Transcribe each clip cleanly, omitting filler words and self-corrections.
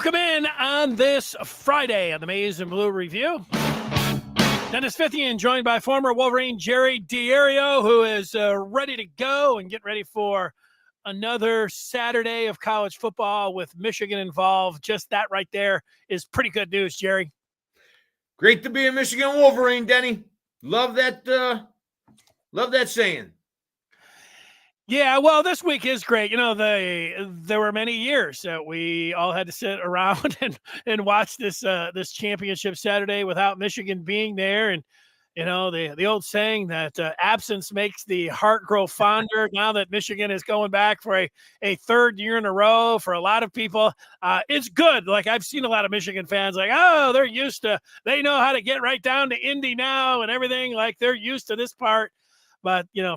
Welcome in on this Friday on the Maize and Blue Review. Dennis Fithian, joined by former Wolverine Jerry Diorio, who is ready to go and get ready for another Saturday of college football with Michigan involved. Just that right there is pretty good news, Jerry. Great to be a Michigan Wolverine, Denny. Love that saying. Yeah, well, this week is great. You know, there were many years that we all had to sit around and watch this championship Saturday without Michigan being there. And, you know, the old saying that absence makes the heart grow fonder. Now that Michigan is going back for a third year in a row for a lot of people, it's good. Like, I've seen a lot of Michigan fans like, oh, they know how to get right down to Indy now and everything. Like, they're used to this part. But, you know,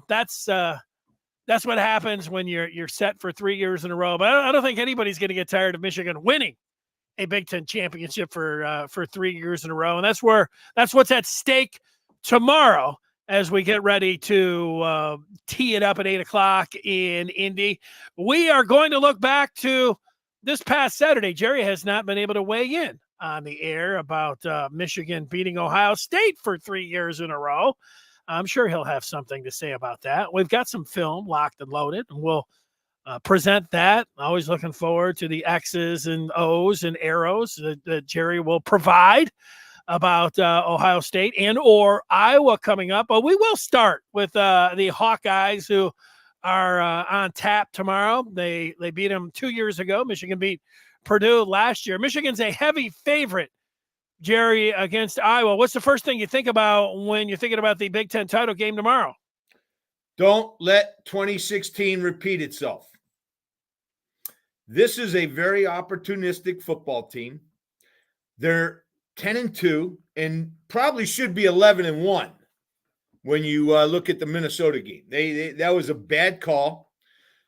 that's what happens when you're set for 3 years in a row. But I don't think anybody's going to get tired of Michigan winning a Big Ten championship for 3 years in a row. And that's what's at stake tomorrow as we get ready to tee it up at 8:00 in Indy. We are going to look back to this past Saturday. Jerry has not been able to weigh in on the air about Michigan beating Ohio State for 3 years in a row. I'm sure he'll have something to say about that. We've got some film locked and loaded, and we'll present that. Always looking forward to the X's and O's and arrows that Jerry will provide about Ohio State and or Iowa coming up. But we will start with the Hawkeyes, who are on tap tomorrow. They beat them 2 years ago. Michigan beat Purdue last year. Michigan's a heavy favorite, Jerry, against Iowa. What's the first thing you think about when you're thinking about the Big Ten title game tomorrow? Don't let 2016 repeat itself. This is a very opportunistic football team. They're 10-2 and probably should be 11-1 when you look at the Minnesota game. That was a bad call.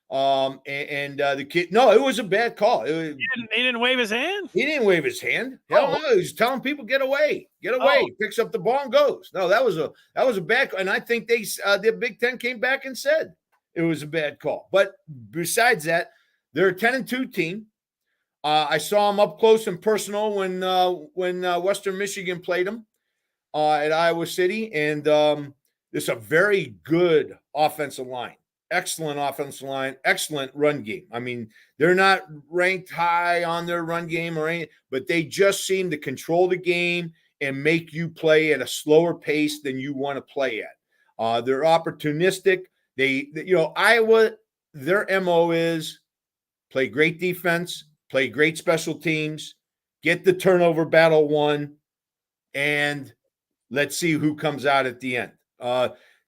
The kid, no, it was a bad call. He didn't wave his hand? He didn't wave his hand. Hell no, he was telling people, get away. Picks up the ball and goes. No, that was a bad call. And I think the Big Ten came back and said it was a bad call. But besides that, they're a 10-2 team. I saw them up close and personal when Western Michigan played them at Iowa City. And it's a very good offensive line. Excellent offensive line, excellent run game. I mean, they're not ranked high on their run game or anything, but they just seem to control the game and make you play at a slower pace than you want to play at. They're opportunistic. Iowa, their MO is play great defense, play great special teams, get the turnover battle won, and let's see who comes out at the end.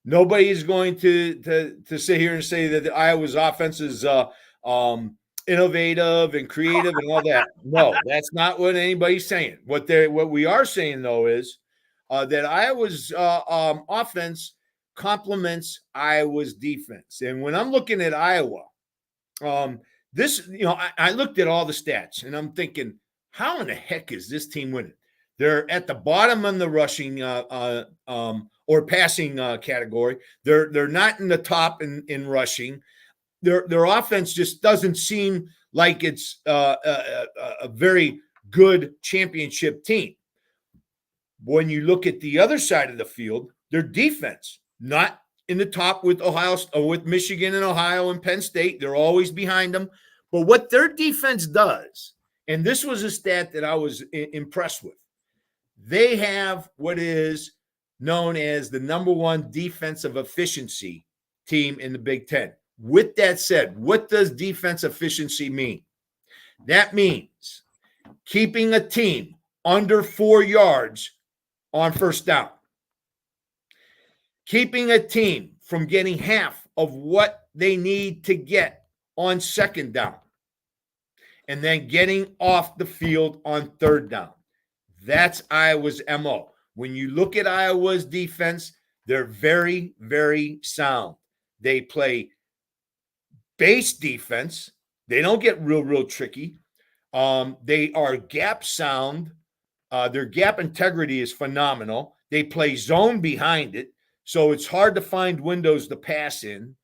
Nobody is going to sit here and say that Iowa's offense is innovative and creative and all that. No, that's not what anybody's saying. What we are saying, though, is that Iowa's offense complements Iowa's defense. And when I'm looking at Iowa, I looked at all the stats, and I'm thinking, how in the heck is this team winning? They're at the bottom on the rushing or passing category. They're not in the top in rushing. Their offense just doesn't seem like it's a very good championship team. When you look at the other side of the field, their defense, not in the top with with Michigan and Ohio and Penn State. They're always behind them. But what their defense does, and this was a stat that I was impressed with, they have what is known as the number one defensive efficiency team in the Big Ten. With that said, what does defense efficiency mean? That means keeping a team under 4 yards on first down, keeping a team from getting half of what they need to get on second down, and then getting off the field on third down. That's Iowa's MO. When you look at Iowa's defense, they're very, very sound. They play base defense. They don't get real tricky. They are gap sound. Their gap integrity is phenomenal. They play zone behind it, so it's hard to find windows to pass in.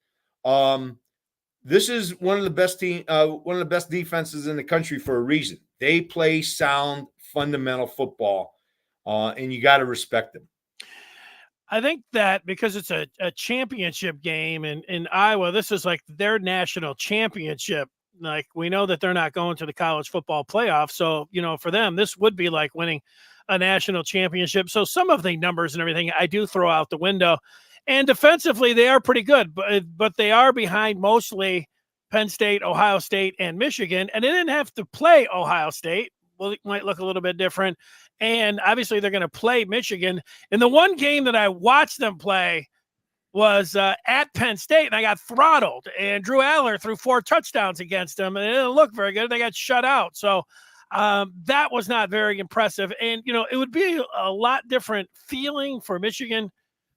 this is one of the best one of the best defenses in the country for a reason. They play sound, fundamental football, and you got to respect them. I think that because it's a championship game in Iowa, this is like their national championship. Like, we know that they're not going to the college football playoff. So, for them, this would be like winning a national championship. So some of the numbers and everything I do throw out the window. And defensively, they are pretty good, but they are behind mostly Penn State, Ohio State, and Michigan. And they didn't have to play Ohio State. Well, it might look a little bit different. And obviously, they're going to play Michigan. And the one game that I watched them play was at Penn State, and I got throttled. And Drew Aller threw 4 touchdowns against them, and it didn't look very good. They got shut out. So that was not very impressive. And, it would be a lot different feeling for Michigan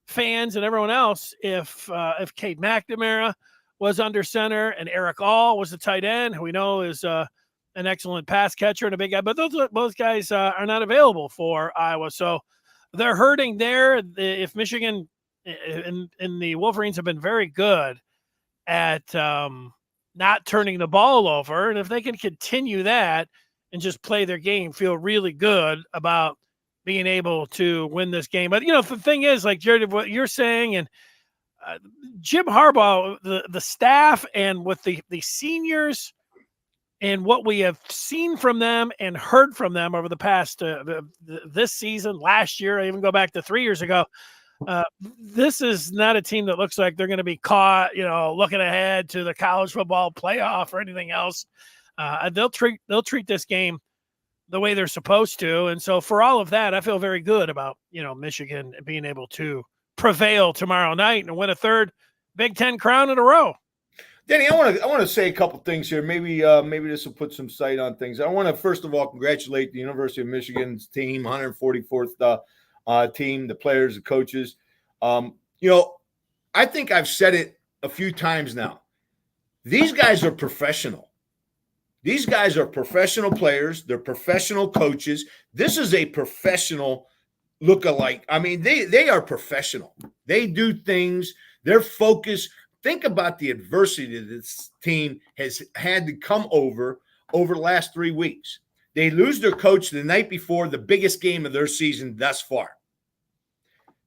fans and everyone else if Cade McNamara was under center and Eric All was the tight end, who we know is an excellent pass catcher and a big guy. But both guys are not available for Iowa. So they're hurting there. If Michigan and the Wolverines have been very good at not turning the ball over, and if they can continue that and just play their game, feel really good about being able to win this game. But, the thing is, like, Jared, what you're saying, and Jim Harbaugh, the staff, and with the seniors and what we have seen from them and heard from them over the past this season, last year, I even go back to 3 years ago, this is not a team that looks like they're going to be caught, looking ahead to the college football playoff or anything else. They'll treat this game the way they're supposed to. And so for all of that, I feel very good about, Michigan being able to prevail tomorrow night and win a third Big Ten crown in a row. Danny, I want to say a couple things here. Maybe this will put some sight on things. I want to first of all congratulate the University of Michigan's team, 144th team, the players, the coaches. I think I've said it a few times now. These guys are professional. These guys are professional players. They're professional coaches. This is a professional look-alike. I mean, they are professional. They do things. They're focused. Think about the adversity that this team has had to come over the last 3 weeks. They lose their coach the night before the biggest game of their season thus far.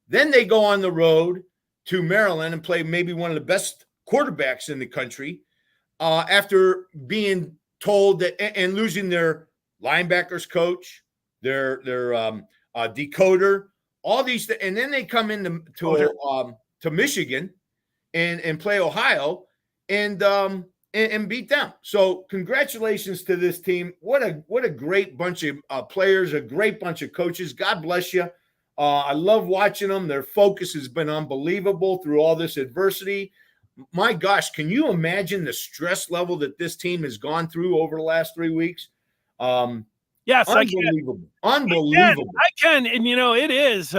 Then they go on the road to Maryland and play maybe one of the best quarterbacks in the country after being told that and losing their linebackers coach, their decoder, all these and then they come into to Michigan and play Ohio and beat them. So congratulations to this team. What a great bunch of players, a great bunch of coaches. God bless you. I love watching them. Their focus has been unbelievable through all this adversity. My gosh, can you imagine the stress level that this team has gone through over the last 3 weeks? Yes, unbelievable. Unbelievable. I can. And, it is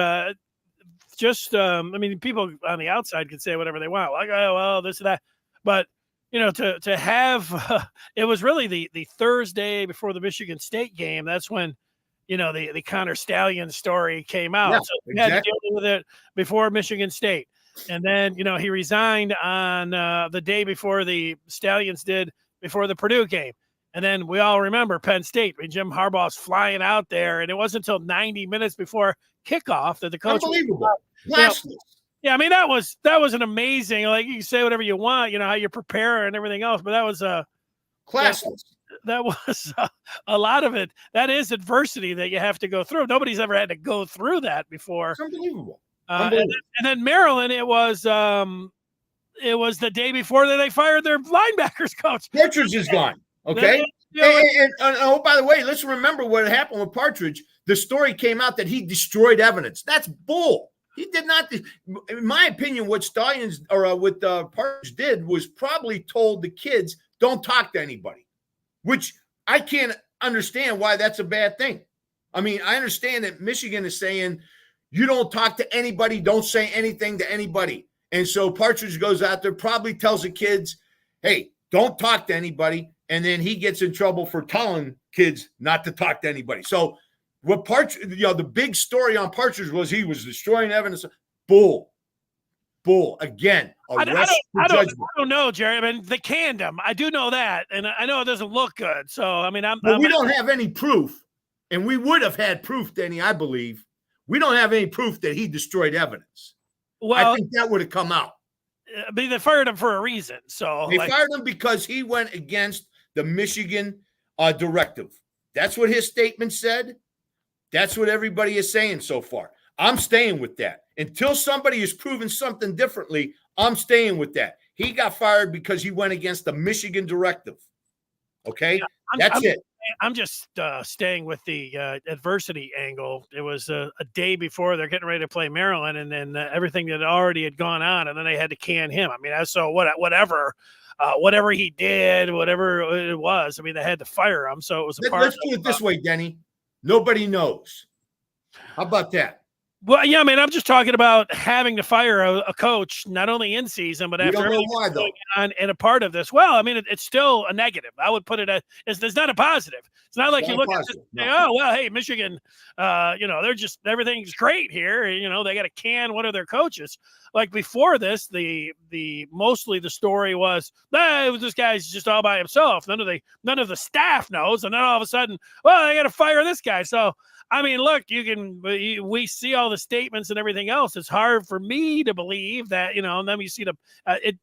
people on the outside can say whatever they want. Like, oh, well, this and that. But, to have it was really the Thursday before the Michigan State game. That's when, the Connor Stallion story came out. Yeah, so we had to deal with it before Michigan State. And then, he resigned on the day before the Stallions did before the Purdue game. And then we all remember Penn State. I mean, Jim Harbaugh's flying out there, and it wasn't until 90 minutes before kickoff that the coach. Unbelievable. Yeah, I mean, that was an amazing. Like, you can say whatever you want, how you prepare and everything else, but that was classless. That was a lot of it. That is adversity that you have to go through. Nobody's ever had to go through that before. It's unbelievable. And then Maryland, it was the day before that they fired their linebackers coach. Partridge is gone. Okay. And by the way, let's remember what happened with Partridge. The story came out that he destroyed evidence. That's bull. He did not. In my opinion, what Stallions or what Partridge did was probably told the kids, don't talk to anybody, which I can't understand why that's a bad thing. I mean, I understand that Michigan is saying, you don't talk to anybody. Don't say anything to anybody. And so Partridge goes out there, probably tells the kids, hey, don't talk to anybody. And then he gets in trouble for telling kids not to talk to anybody. So what Partridge, the big story on Partridge was he was destroying evidence. Bull. bull. Again, I judgment. don't know, Jerry. I mean, they canned him. I do know that, and I know it doesn't look good. So, I mean, we don't have any proof, and we would have had proof, Denny, I believe. We don't have any proof that he destroyed evidence. Well, I think that would have come out. I mean, they fired him for a reason. So they fired him because he went against the Michigan directive. That's what his statement said. That's what everybody is saying so far. I'm staying with that. Until somebody is proven something differently, I'm staying with that. He got fired because he went against the Michigan directive. Okay? Yeah, That's it. I'm just staying with the adversity angle. It was a day before they're getting ready to play Maryland, and then everything that already had gone on, and then they had to can him. I mean, whatever he did, whatever it was, I mean, they had to fire him. So it was Let's put it this way, Denny. Nobody knows. How about that? Well, yeah, I mean, I'm just talking about having to fire a coach, not only in season, but after everything going on and a part of this. Well, I mean, it's still a negative. I would put it as it's not a positive. It's not like you look at this and say, oh, well, hey, Michigan, they're just everything's great here. You know, they got to can one of their coaches. Like before this, mostly the story was, this guy's just all by himself. None of the staff knows, and then all of a sudden, well, they got to fire this guy. So. I mean, look, we see all the statements and everything else. It's hard for me to believe that, and then you see I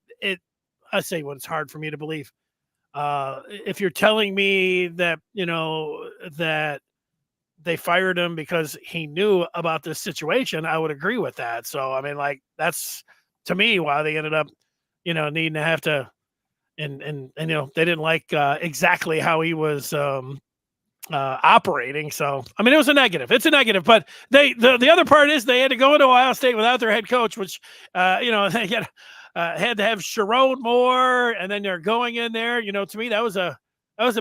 say it's hard for me to believe. If you're telling me that, that they fired him because he knew about this situation, I would agree with that. So, I mean, like, that's to me why they ended up, needing to have to, and they didn't like exactly how he was, operating. So, I mean, it was a negative. It's a negative, but the other part is they had to go into Ohio State without their head coach, which, they had to have Sharon Moore, and then they're going in there. To me, that was a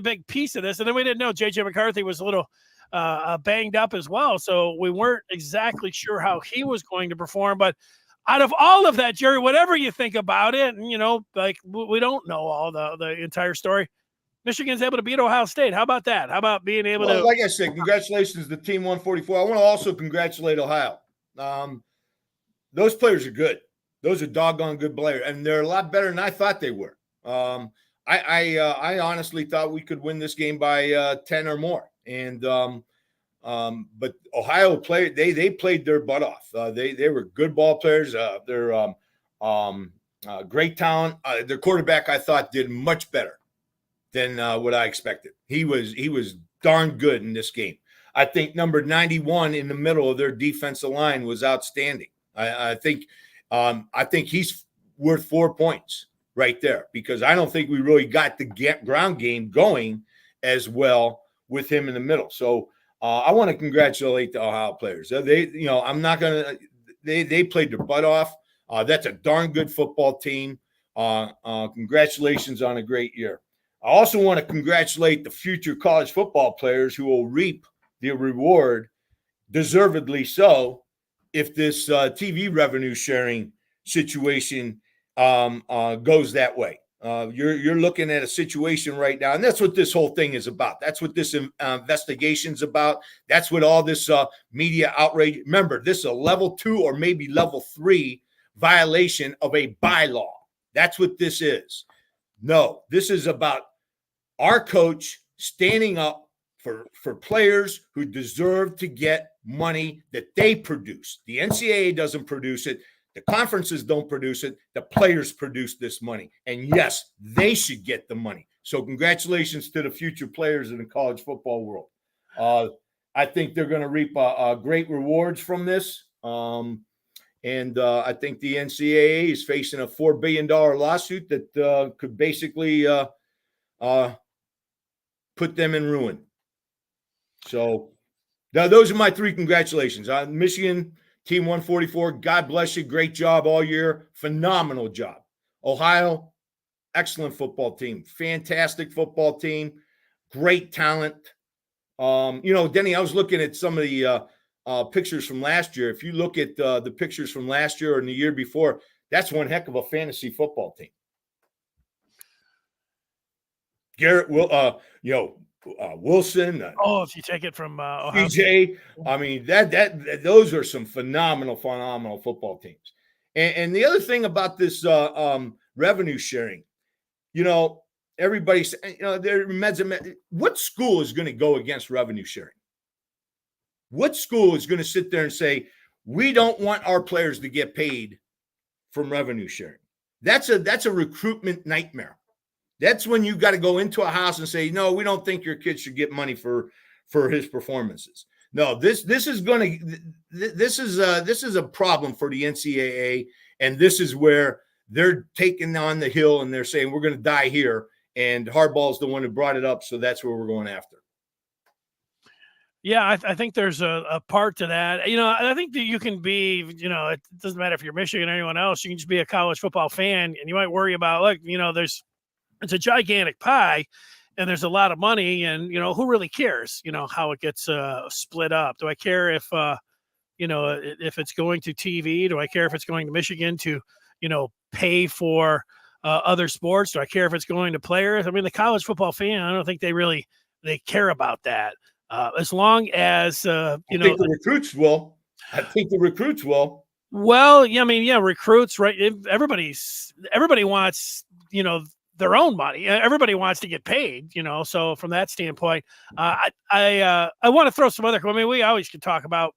big piece of this. And then we didn't know JJ McCarthy was a little banged up as well. So we weren't exactly sure how he was going to perform, but out of all of that, Jerry, whatever you think about it, and, we don't know all the entire story. Michigan's able to beat Ohio State. How about that? How about being able to? Like I said, congratulations to Team 144. I want to also congratulate Ohio. Those players are good. Those are doggone good players, and they're a lot better than I thought they were. I honestly thought we could win this game by 10 or more. And but Ohio played. They played their butt off. They were good ball players. They're great talent. Their quarterback, I thought, did much better than what I expected. He was darn good in this game. I think number 91 in the middle of their defensive line was outstanding. I think he's worth 4 points right there, because I don't think we really got the ground game going as well with him in the middle. So I want to congratulate the Ohio players. They played their butt off. That's a darn good football team. Congratulations on a great year. I also want to congratulate the future college football players who will reap the reward, deservedly so, if this TV revenue sharing situation goes that way. You're looking at a situation right now, and that's what this whole thing is about. That's what this investigation's about. That's what all this media outrage. Remember, this is a level 2 or maybe level 3 violation of a bylaw. That's what this is. No, this is about our coach standing up for players who deserve to get money that they produce. The NCAA doesn't produce it. The conferences don't produce it. The players produce this money. And yes, they should get the money. So congratulations to the future players in the college football world. I think they're going to reap great rewards from this. And I think the NCAA is facing a $4 billion lawsuit that could basically put them in ruin. So now those are my 3 congratulations. Michigan, Team 144, God bless you. Great job all year. Phenomenal job. Ohio, excellent football team. Fantastic football team. Great talent. Denny, I was looking at some of the pictures from last year. If you look at the pictures from last year and the year before, that's one heck of a fantasy football team. Garrett Wilson. If you take it from CJ, I mean those are some phenomenal football teams. And the other thing about this revenue sharing, everybody's, what school is going to go against revenue sharing? What school is going to sit there and say, we don't want our players to get paid from revenue sharing? That's a recruitment nightmare. That's when you got to go into a house and say, no, we don't think your kid should get money for his performances. No, this is a problem for the NCAA, and this is where they're taking on the hill and they're saying we're going to die here. And Harbaugh is the one who brought it up, so that's where we're going after. Yeah, I think there's a part to that. I think that you can be, it doesn't matter if you're Michigan or anyone else. You can just be a college football fan, and you might worry about, it's a gigantic pie, and there's a lot of money, and, who really cares, how it gets split up? Do I care if it's going to TV? Do I care if it's going to Michigan to, pay for other sports? Do I care if it's going to players? I mean, the college football fan, I don't think they care about that. As long as I think the recruits will. I think the recruits will. Well, recruits, right? Everybody wants, their own money. Everybody wants to get paid, So from that standpoint, I want to throw some other. We always can talk about,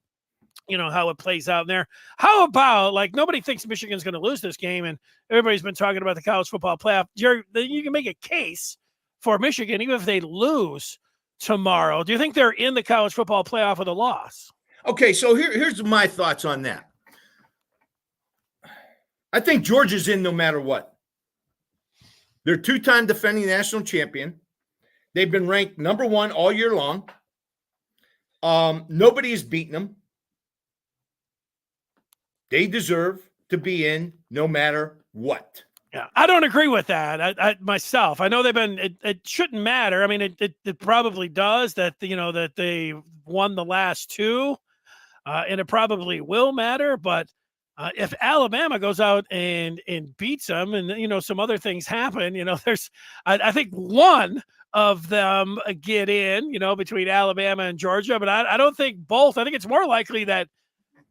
how it plays out in there. How about, nobody thinks Michigan's going to lose this game, and everybody's been talking about the college football playoff. Jerry, you can make a case for Michigan even if they lose tomorrow. Do you think they're in the college football playoff with a loss? Okay, so here's my thoughts on that. I think Georgia's in no matter what. They're two-time defending national champion. They've been ranked number 1 all year long. Nobody has beaten them. They deserve to be in no matter what. Yeah, I don't agree with that. I myself, I know they've been. It shouldn't matter. I mean, it probably does that. That they won the last 2, and it probably will matter. But if Alabama goes out and beats them, and some other things happen, there's I think one of them get in, between Alabama and Georgia, but I don't think both. I think it's more likely that.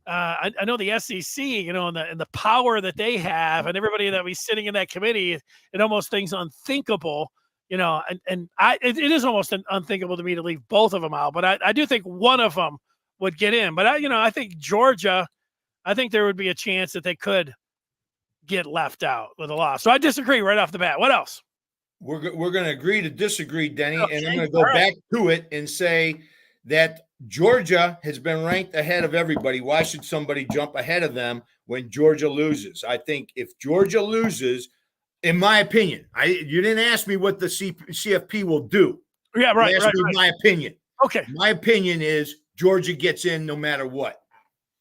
I know the SEC, and the power that they have, and everybody that was sitting in that committee, it almost thinks unthinkable, it is almost unthinkable to me to leave both of them out. But I do think one of them would get in. But I think Georgia, I think there would be a chance that they could get left out with a loss. So I disagree right off the bat. What else? We're going to agree to disagree, Denny, and I'm going to go back to it and say that Georgia has been ranked ahead of everybody. Why should somebody jump ahead of them when Georgia loses? I think if Georgia loses, in my opinion, you didn't ask me what the CFP will do. Yeah, right. You asked me my opinion. Okay. My opinion is Georgia gets in no matter what.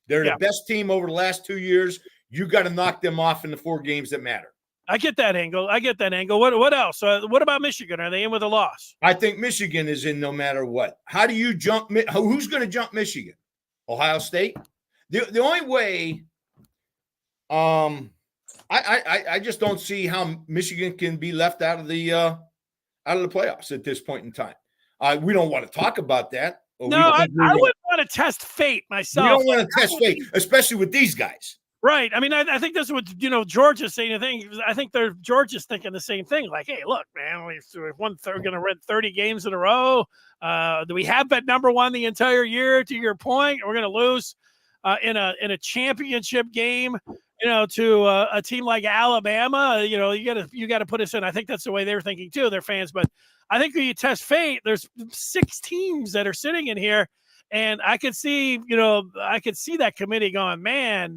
They're the best team over the last 2 years. You got to knock them off in the 4 games that matter. I get that angle. What else? What about Michigan? Are they in with a loss? I think Michigan is in no matter what. How do you jump? Who's going to jump Michigan? Ohio State? The only way I just don't see how Michigan can be left out of the playoffs at this point in time. We don't want to talk about that. No, I wouldn't want to test fate myself. We don't want to test fate, especially with these guys. Right. I mean, I think that's what, Georgia's saying. I think Georgia's thinking the same thing. Like, hey, look, man, we're going to win 30 games in a row. We have been number 1 the entire year, to your point. We're going to lose in a championship game, to a team like Alabama. You got to put us in. I think that's the way they're thinking too, their fans. But I think when you test fate, there's 6 teams that are sitting in here. And I could see that committee going, man,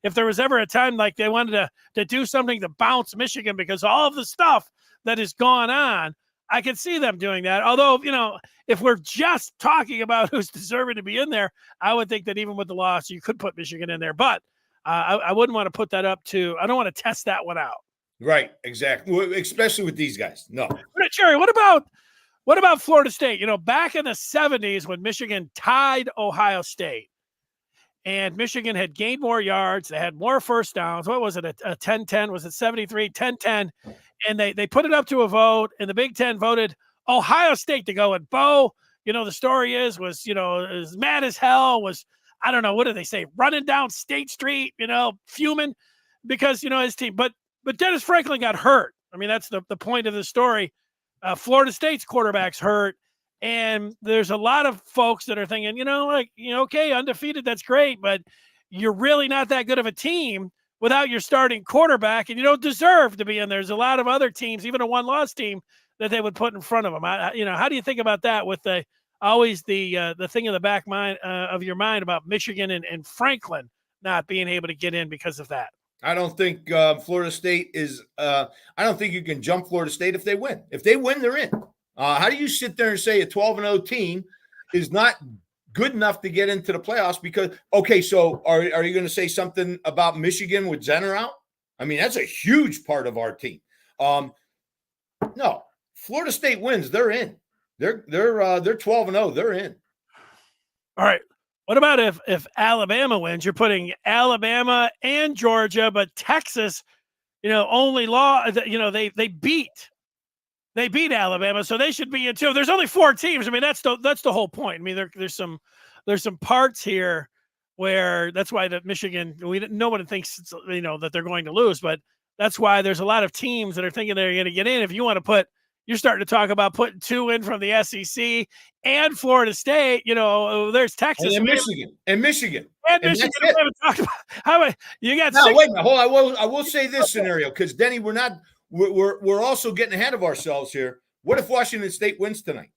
if there was ever a time like they wanted to do something to bounce Michigan because all of the stuff that has gone on, I could see them doing that. Although, if we're just talking about who's deserving to be in there, I would think that even with the loss, you could put Michigan in there. But I wouldn't want to put that up to – I don't want to test that one out. Right, exactly, especially with these guys. No. Jerry, what about Florida State? Back in the 70s when Michigan tied Ohio State and Michigan had gained more yards, they had more first downs. What was it, a 10-10? Was it 73, 10-10? And they put it up to a vote, and the Big Ten voted Ohio State to go. And Bo, the story was mad as hell, was, I don't know, what did they say, running down State Street, fuming. because his team, but Dennis Franklin got hurt. I mean, that's the point of the story. Florida State's quarterback's hurt, and there's a lot of folks that are thinking, okay, undefeated, that's great, but you're really not that good of a team without your starting quarterback, and you don't deserve to be in there. There's a lot of other teams, even a one-loss team, that they would put in front of them. How do you think about that with always the thing in the back mind of your mind about Michigan and Franklin not being able to get in because of that? I don't think Florida State is I don't think you can jump Florida State if they win. If they win, they're in. How do you sit there and say a 12-0 team is not good enough to get into the playoffs? Because, okay, so are you going to say something about Michigan with Zenner out? I mean, that's a huge part of our team. No, Florida State wins, they're in. They're 12-0, they're in. All right. What about if Alabama wins? You're putting Alabama and Georgia, but Texas, only they beat Alabama, so they should be in too. There's only 4 teams. I mean, that's the whole point. I mean, there's some parts here where that's why the Michigan, no one thinks that they're going to lose, but that's why there's a lot of teams that are thinking they're going to get in. If you want to you're starting to talk about putting 2 in from the SEC and Florida State. There's Texas and Michigan. And Michigan. We haven't talked about how many you got. No, wait a minute. I will say this scenario, because Denny, we're also getting ahead of ourselves here. What if Washington State wins tonight?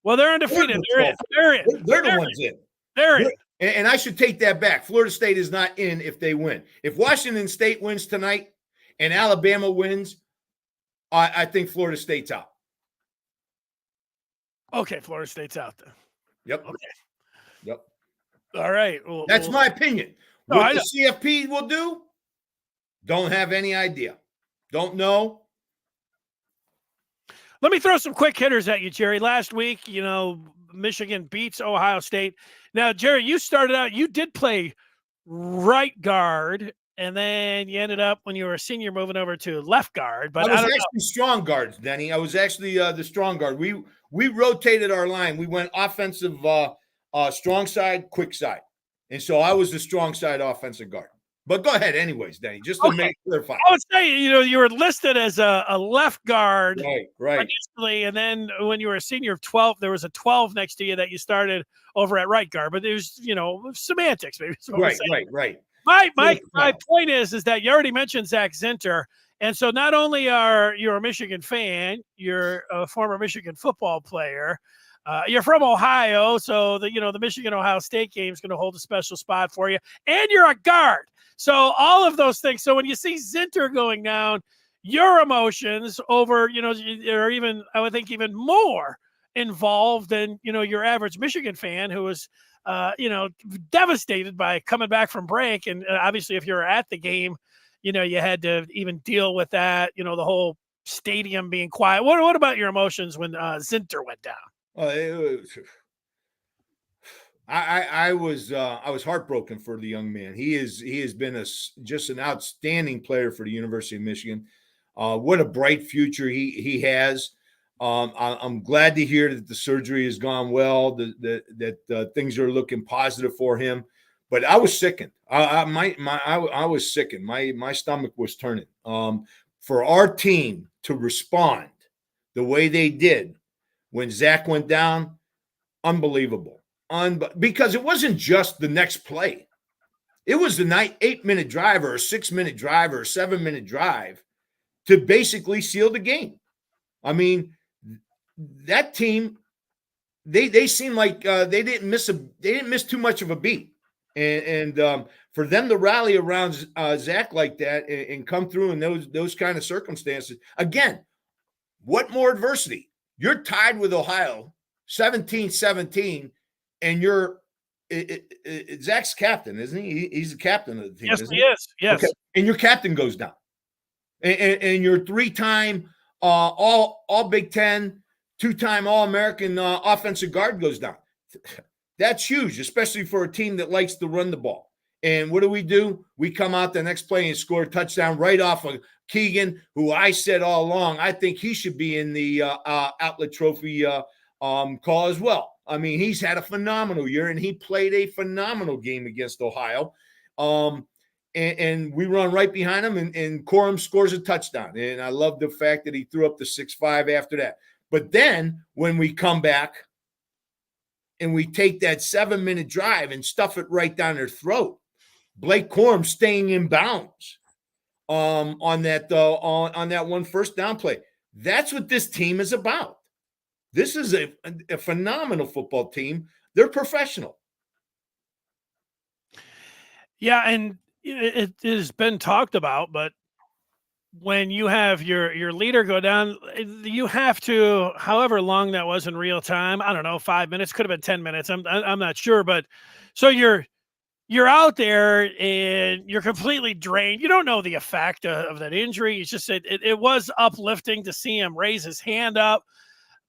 Well, they're undefeated. They're in. They're the ones in. They're in. And I should take that back. Florida State is not in if they win. If Washington State wins tonight and Alabama wins, I think Florida State's out. Okay, Florida State's out then. Yep. Okay. Yep. All right. That's my opinion. What the CFP will do, don't have any idea. Don't know. Let me throw some quick hitters at you, Jerry. Last week, Michigan beats Ohio State. Now, Jerry, you started out, you did play right guard, and then you ended up, when you were a senior, moving over to left guard. But I was actually strong guards, Denny. I was actually the strong guard. We rotated our line. We went offensive, strong side, quick side. And so I was the strong side offensive guard. But go ahead anyways, Denny, just to make clarify. I would say, you were listed as a left guard right. initially, and then when you were a senior of 12, there was a 12 next to you that you started over at right guard. But it was, semantics, maybe. Right. My point is that you already mentioned Zach Zinter, and so not only are you a Michigan fan, you're a former Michigan football player. You're from Ohio, so the Michigan-Ohio State game is going to hold a special spot for you, and you're a guard. So all of those things. So when you see Zinter going down, your emotions over, are even, I would think, even more involved than your average Michigan fan who was devastated by coming back from break. And obviously, if you're at the game, you had to even deal with that. The whole stadium being quiet. What about your emotions when Zinter went down? I was heartbroken for the young man. He has been just an outstanding player for the University of Michigan. What a bright future he has. I'm glad to hear that the surgery has gone well, that things are looking positive for him. But I was sickened. I was sickened. My stomach was turning. For our team to respond the way they did when Zach went down, unbelievable. Because it wasn't just the next play. It was the 8-minute drive or a 6-minute drive or a 7-minute drive to basically seal the game. I mean, that team, they seemed like they didn't miss too much of a beat. And for them to rally around Zach like that and come through in those kind of circumstances, again, what more adversity? You're tied with Ohio, 17-17, and Zach's captain, isn't he? He's the captain of the team. Yes, he is. Yes. Okay. And your captain goes down. And your 3-time all Big Ten, 2-time All-American offensive guard goes down. That's huge, especially for a team that likes to run the ball. And what do? We come out the next play and score a touchdown right off of Keegan, who I said all along, I think he should be in the Outlet Trophy call as well. I mean, he's had a phenomenal year, and he played a phenomenal game against Ohio. and we run right behind him, and Corum scores a touchdown. And I love the fact that he threw up the 6-5 after that. But then when we come back and we take that 7-minute drive and stuff it right down their throat, Blake Corum staying in bounds on that one first down play. That's what this team is about. This is a phenomenal football team. They're professional. Yeah, and it has been talked about, but when you have your leader go down, you have to, however long that was in real time, I don't know, 5 minutes, could have been 10 minutes. I'm not sure, but so you're out there and you're completely drained. You don't know the effect of that injury. It's just it was uplifting to see him raise his hand up.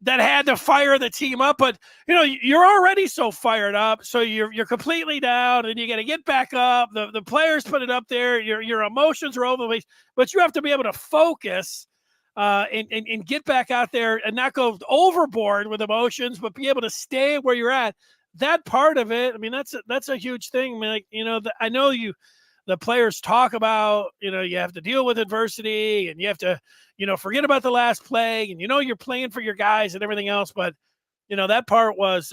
That had to fire the team up, but you're already so fired up, so you're completely down, and you got to get back up. The players put it up there. Your emotions are over the place, but you have to be able to focus and get back out there and not go overboard with emotions, but be able to stay where you're at. That part of it, I mean, that's a huge thing. I mean, like, I know the players talk about, you have to deal with adversity and you have to, forget about the last play, and you're playing for your guys and everything else. But that part was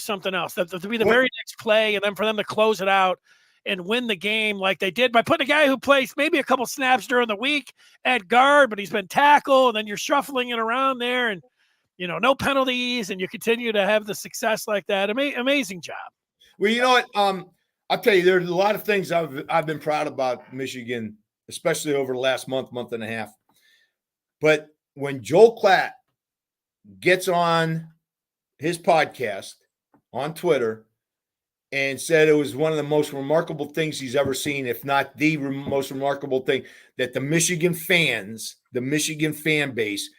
something else. To be the very next play, and then for them to close it out and win the game like they did by putting a guy who plays maybe a couple snaps during the week at guard, but he's been tackled, and then you're shuffling it around there, and no penalties, and you continue to have the success like that. Amazing job. Well, you know what? I'll tell you, there's a lot of things I've been proud about Michigan, especially over the last month and a half. But when Joel Klatt gets on his podcast on Twitter and said it was one of the most remarkable things he's ever seen, if not the most remarkable thing, that the Michigan fans, the Michigan fan base,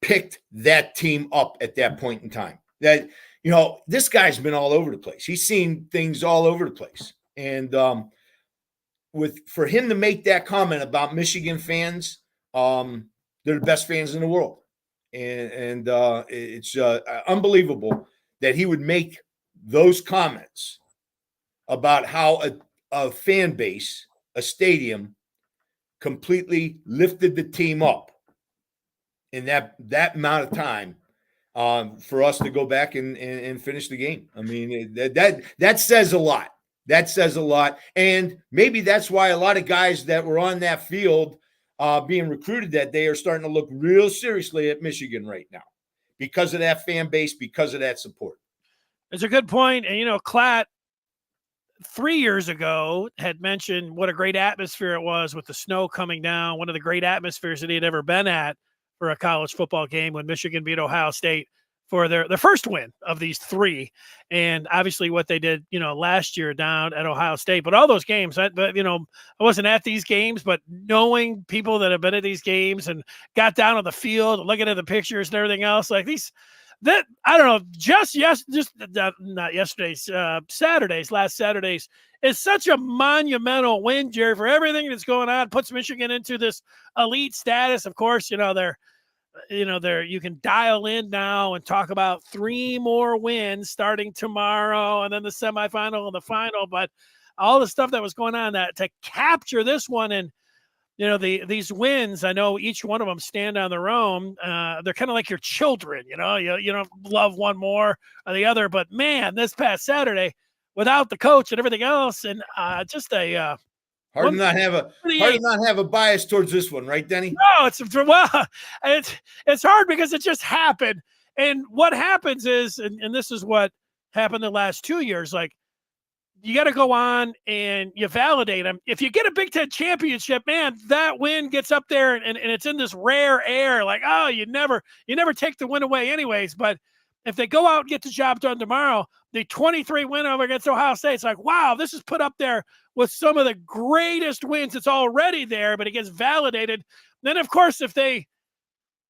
picked that team up at that point in time. That, this guy's been all over the place. He's seen things all over the place. And for him to make that comment about Michigan fans, they're the best fans in the world. And it's unbelievable that he would make those comments about how a fan base, a stadium, completely lifted the team up in that amount of time for us to go back and finish the game. I mean, that says a lot. That says a lot. And maybe that's why a lot of guys that were on that field being recruited that day are starting to look real seriously at Michigan right now because of that fan base, because of that support. It's a good point. And, Klatt 3 years ago had mentioned what a great atmosphere it was with the snow coming down, one of the great atmospheres that he had ever been at for a college football game when Michigan beat Ohio State for their first win of these three. And obviously what they did, last year down at Ohio State, but all those games, I wasn't at these games, but knowing people that have been at these games and got down on the field, looking at the pictures and everything else, like that, I don't know, not yesterday's, last Saturday's is such a monumental win, Jerry, for everything that's going on, puts Michigan into this elite status. Of course, you can dial in now and talk about 3 more wins starting tomorrow and then the semifinal and the final, but all the stuff that was going on that to capture this one. And, these wins, I know each one of them stand on their own. They're kind of like your children, you don't love one more or the other, but man, this past Saturday without the coach and everything else. And just a, Hard to not have a bias towards this one, right, Denny? No, it's hard because it just happened. And what happens is, and this is what happened the last 2 years, like you got to go on and you validate them. If you get a Big Ten championship, man, that win gets up there and it's in this rare air, like, oh, you never take the win away anyways. But if they go out and get the job done tomorrow, the 23 win over against Ohio State, it's like, wow, this is put up there with some of the greatest wins. It's already there, but it gets validated. Then, of course, if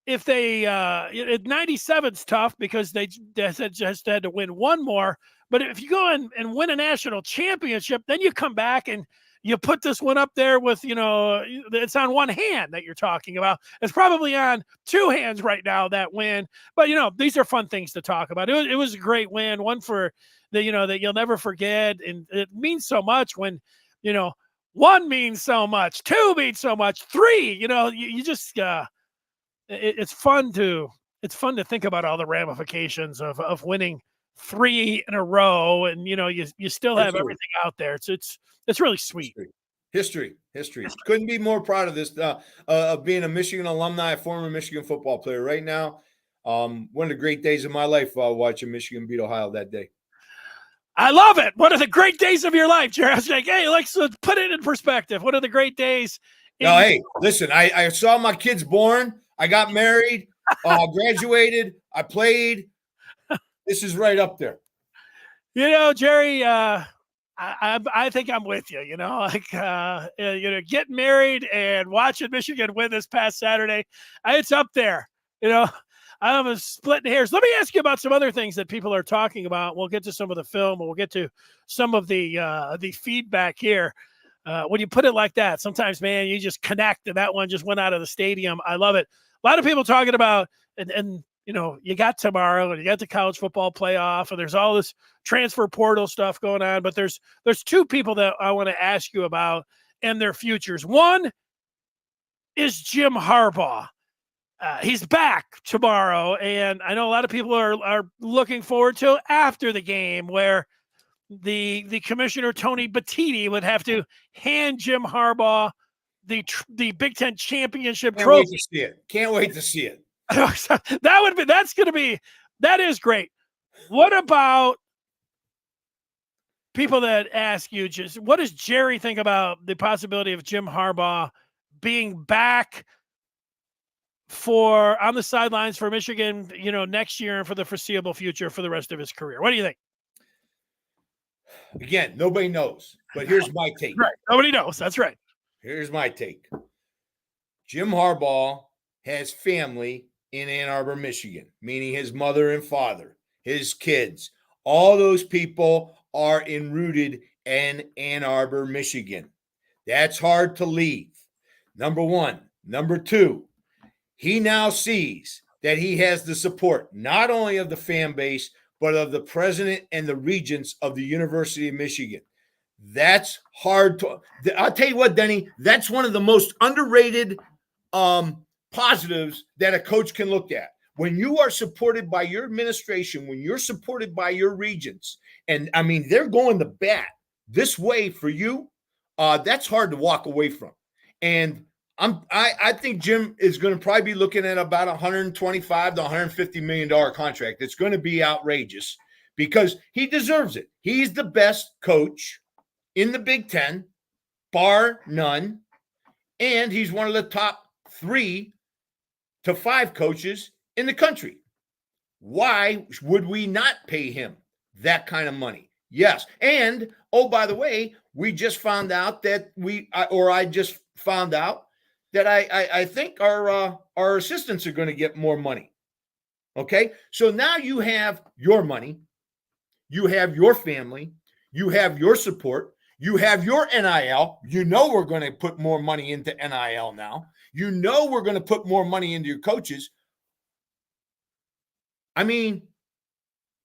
97's tough because they just had to win one more. But if you go and win a national championship, then you come back and you put this one up there with, it's on one hand that you're talking about. It's probably on two hands right now, that win. But, these are fun things to talk about. It was a great win, one for that you'll never forget. And it means so much when, one means so much, two means so much, three, you just, it's fun to think about all the ramifications of winning three in a row, and you still have everything out there. It's really sweet. History. Couldn't be more proud of this, of being a Michigan alumni, a former Michigan football player right now. One of the great days of my life, watching Michigan beat Ohio that day. I love it. One of the great days of your life, Jerry. I was like, hey, let's put it in perspective. One of the great days. Hey, listen, I saw my kids born. I got married, graduated. I played. This is right up there. Jerry, I think I'm with you, getting married and watching Michigan win this past Saturday. It's up there, I'm splitting hairs. Let me ask you about some other things that people are talking about. We'll get to some of the film, and we'll get to some of the feedback here. When you put it like that, sometimes, man, you just connect, and that one just went out of the stadium. I love it. A lot of people talking about, and you got tomorrow, and you got the college football playoff, and there's all this transfer portal stuff going on. But there's two people that I want to ask you about and their futures. One is Jim Harbaugh. He's back tomorrow, and I know a lot of people are looking forward to after the game, where the commissioner Tony Battini would have to hand Jim Harbaugh the Big Ten championship trophy. Can't wait to see it. That is great. What about people that ask you, just what does Jerry think about the possibility of Jim Harbaugh being back on the sidelines for Michigan, next year and for the foreseeable future for the rest of his career? What do you think? Again, nobody knows, but here's my take. Right. Nobody knows. That's right. Here's my take. Jim Harbaugh has family in Ann Arbor, Michigan, meaning his mother and father, his kids. All those people are rooted in Ann Arbor, Michigan. That's hard to leave. Number one. Number two, he now sees that he has the support not only of the fan base, but of the president and the regents of the University of Michigan. That's hard to – I'll tell you what, Denny, that's one of the most underrated positives that a coach can look at. When you are supported by your administration, when you're supported by your regents, and, I mean, they're going to bat this way for you, that's hard to walk away from. And I think Jim is going to probably be looking at about $125 to $150 million contract. It's going to be outrageous because he deserves it. He's the best coach in the Big Ten, bar none, and he's one of the top 3 to 5 coaches in the country. Why would we not pay him that kind of money? Yes. And, oh, by the way, we just found out that I just found out that I think our assistants are going to get more money. Okay? So now you have your money, you have your family, you have your support, you have your NIL. You know we're going to put more money into NIL now. You know we're going to put more money into your coaches. I mean,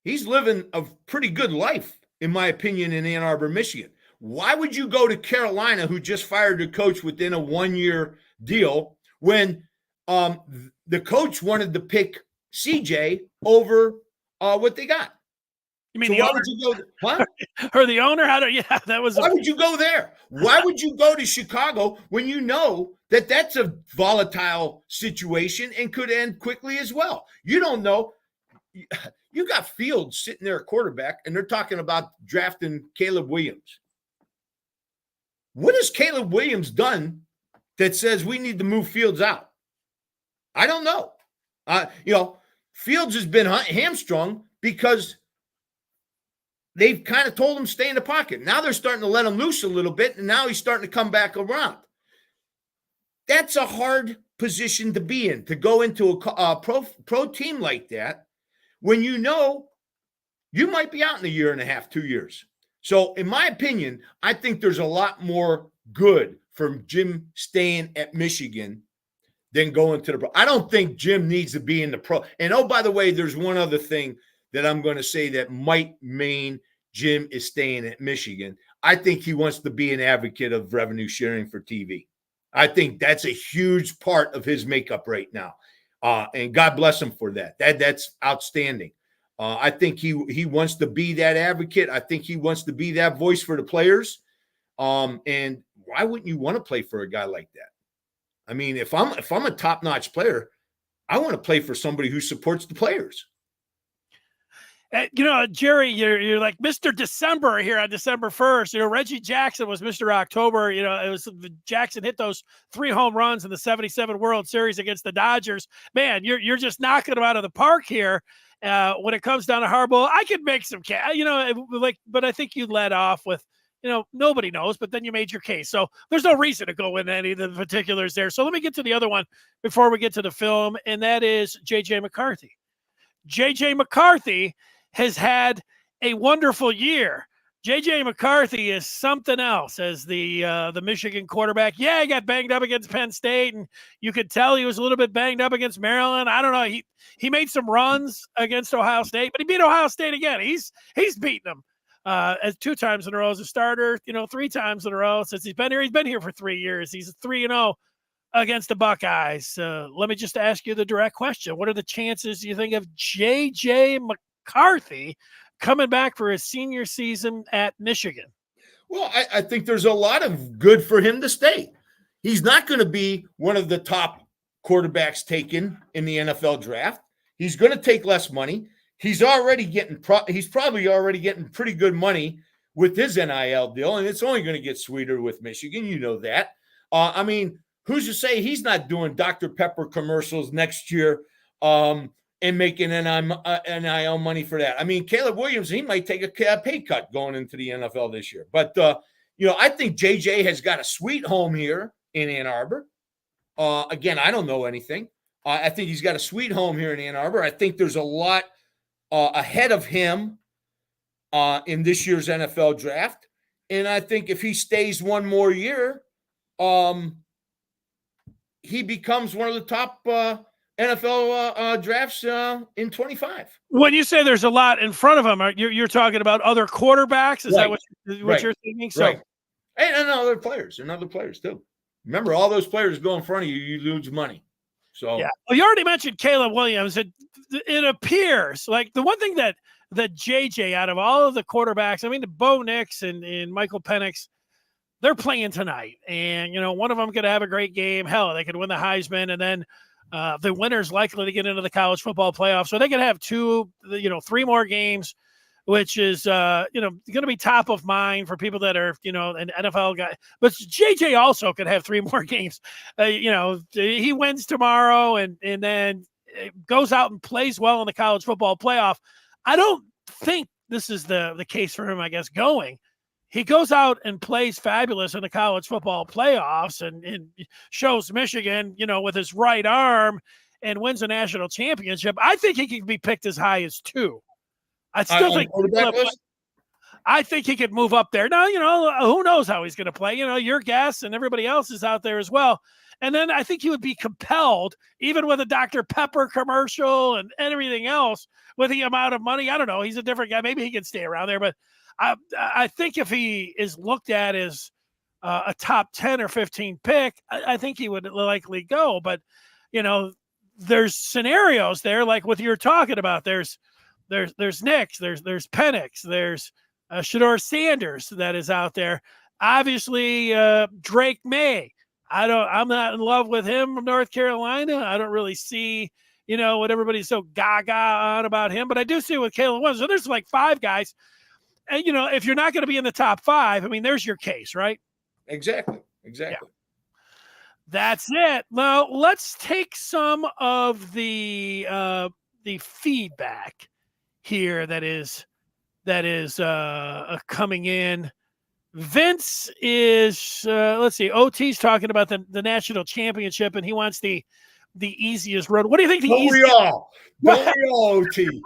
he's living a pretty good life, in my opinion, in Ann Arbor, Michigan. Why would you go to Carolina, who just fired their coach within a 1-year deal, when the coach wanted to pick CJ over what they got? You mean so the why owner? Would you go? What? Or the owner? That was. Why would you go there? Why would you go to Chicago when you know that that's a volatile situation and could end quickly as well? You don't know. You got Fields sitting there at quarterback, and they're talking about drafting Caleb Williams. What has Caleb Williams done that says we need to move Fields out? I don't know. Fields has been hamstrung because they've kind of told him stay in the pocket. Now they're starting to let him loose a little bit, and now he's starting to come back around. That's a hard position to be in, to go into a pro team like that when you know you might be out in a year and a half, 2 years. So, in my opinion, I think there's a lot more good from Jim staying at Michigan than going to the pro. I don't think Jim needs to be in the pro. And oh, by the way, there's one other thing that I'm going to say that might mean Jim is staying at Michigan. I think he wants to be an advocate of revenue sharing for TV. I think that's a huge part of his makeup right now. And God bless him for that. That's outstanding. I think he wants to be that advocate. I think he wants to be that voice for the players. And why wouldn't you want to play for a guy like that? I mean, if I'm a top-notch player, I want to play for somebody who supports the players. Jerry, you're like Mr. December here on December 1st. Reggie Jackson was Mr. October. It was Jackson hit those 3 home runs in the 77 World Series against the Dodgers. Man, you're just knocking them out of the park here. When it comes down to Harbaugh, I could make some but I think you led off with, nobody knows, but then you made your case. So there's no reason to go into any of the particulars there. So let me get to the other one before we get to the film, and that is J.J. McCarthy. J.J. McCarthy has had a wonderful year. J.J. McCarthy is something else as the Michigan quarterback. Yeah, he got banged up against Penn State, and you could tell he was a little bit banged up against Maryland. I don't know. He made some runs against Ohio State, but he beat Ohio State again. He's beaten them as 2 times in a row as a starter, 3 times in a row since he's been here. He's been here for 3 years. He's 3-0 against the Buckeyes. Let me just ask you the direct question. What are the chances you think of J.J. McCarthy coming back for his senior season at Michigan? Well, I think there's a lot of good for him to stay. He's not going to be one of the top quarterbacks taken in the NFL draft. He's going to take less money. He's probably already getting pretty good money with his NIL deal, and it's only going to get sweeter with Michigan. You know that. I mean, who's to say he's not doing Dr. Pepper commercials next year and making NIL money for that? I mean, Caleb Williams, he might take a pay cut going into the NFL this year. But, I think JJ has got a sweet home here in Ann Arbor. Again, I don't know anything. I think he's got a sweet home here in Ann Arbor. I think there's a lot ahead of him in this year's NFL draft. And I think if he stays one more year, he becomes one of the top NFL drafts in 25. When you say there's a lot in front of him, you're talking about other quarterbacks? Is right. that what you're thinking? So, right. And other players, too. Remember, all those players go in front of you, you lose money. So yeah. Well, you already mentioned Caleb Williams. It appears like the one thing that JJ, out of all of the quarterbacks, I mean, the Bo Nix and Michael Penix, they're playing tonight. And, one of them could have a great game. Hell, they could win the Heisman. And then the winner's likely to get into the college football playoff. So they could have 3 more games, which is, going to be top of mind for people that are, an NFL guy. But JJ also could have 3 more games. He wins tomorrow and then goes out and plays well in the college football playoff. I don't think this is the case for him, I guess, going. He goes out and plays fabulous in the college football playoffs and shows Michigan, with his right arm and wins a national championship. I think he could be picked as high as 2. I still think I think he could move up there. Now, who knows how he's going to play? Your guess and everybody else is out there as well. And then I think he would be compelled, even with a Dr. Pepper commercial and everything else, with the amount of money. I don't know. He's a different guy. Maybe he can stay around there. But I think if he is looked at as a top 10 or 15 pick, I think he would likely go. But, there's scenarios there, like what you're talking about. There's Nix, there's Penix, there's Shedeur Sanders that is out there. Obviously, Drake May. I'm not in love with him from North Carolina. I don't really see, what everybody's so gaga on about him, but I do see what Caleb was. So there's like 5 guys. And, if you're not going to be in the top 5, I mean, there's your case, right? Exactly. Yeah. That's it. Now let's take some of the feedback here that is coming in. Vince is let's see. OT's talking about the national championship, and he wants the easiest road. What do you think the easiest? Don't we all, OT?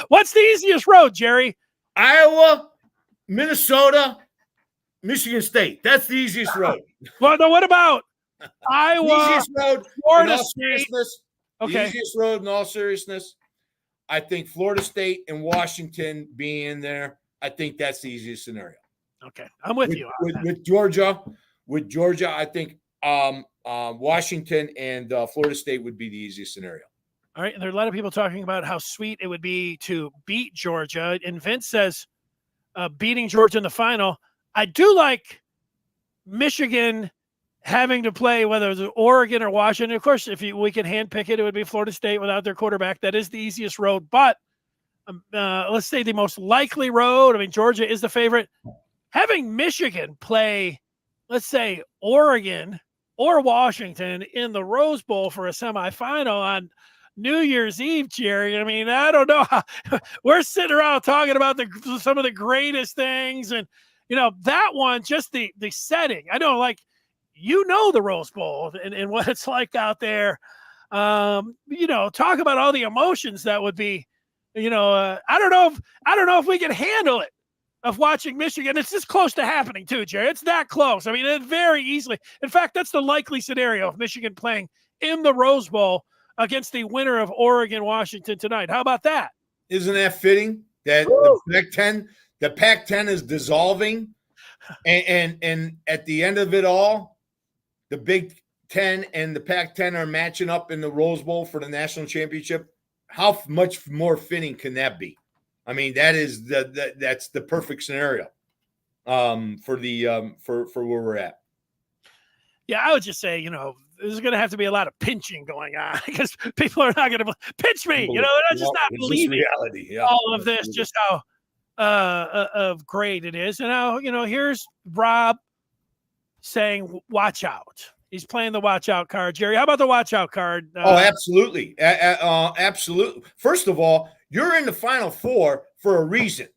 What's the easiest road, Jerry? Iowa, Minnesota, Michigan State. That's the easiest road. Well, no, what about The Iowa, easiest road, Florida in all State? seriousness. Okay. The easiest road, in all seriousness, I think Florida State and Washington being in there. I think that's the easiest scenario. Okay, I'm with you. With Georgia, I think Washington and Florida State would be the easiest scenario. All right, and there are a lot of people talking about how sweet it would be to beat Georgia. And Vince says beating Georgia in the final. I do like Michigan having to play whether it's Oregon or Washington. Of course, if we can handpick it, it would be Florida State without their quarterback. That is the easiest road. But let's say the most likely road. I mean, Georgia is the favorite. Having Michigan play, let's say, Oregon or Washington in the Rose Bowl for a semifinal on New Year's Eve, Jerry. I mean, I don't know. We're sitting around talking about some of the greatest things. And, that one, just the setting. I know, the Rose Bowl and what it's like out there. Talk about all the emotions that would be, I don't know if we can handle it. Of watching Michigan. It's just close to happening too, Jerry. It's that close. I mean, it very easily. In fact, that's the likely scenario of Michigan playing in the Rose Bowl against the winner of Oregon-Washington tonight. How about that? Isn't that fitting that the Pac-10 is dissolving and at the end of it all, the Big Ten and the Pac-10 are matching up in the Rose Bowl for the national championship? How much more fitting can that be? I mean, that's the perfect scenario for where we're at. Yeah, I would just say, there's going to have to be a lot of pinching going on because people are not going to pinch me. They're just not believing reality. All of this, just how great it is. And now, here's Rob saying, "Watch out." He's playing the watch out card. Jerry, how about the watch out card? Absolutely, absolutely. First of all, you're in the Final Four for a reason.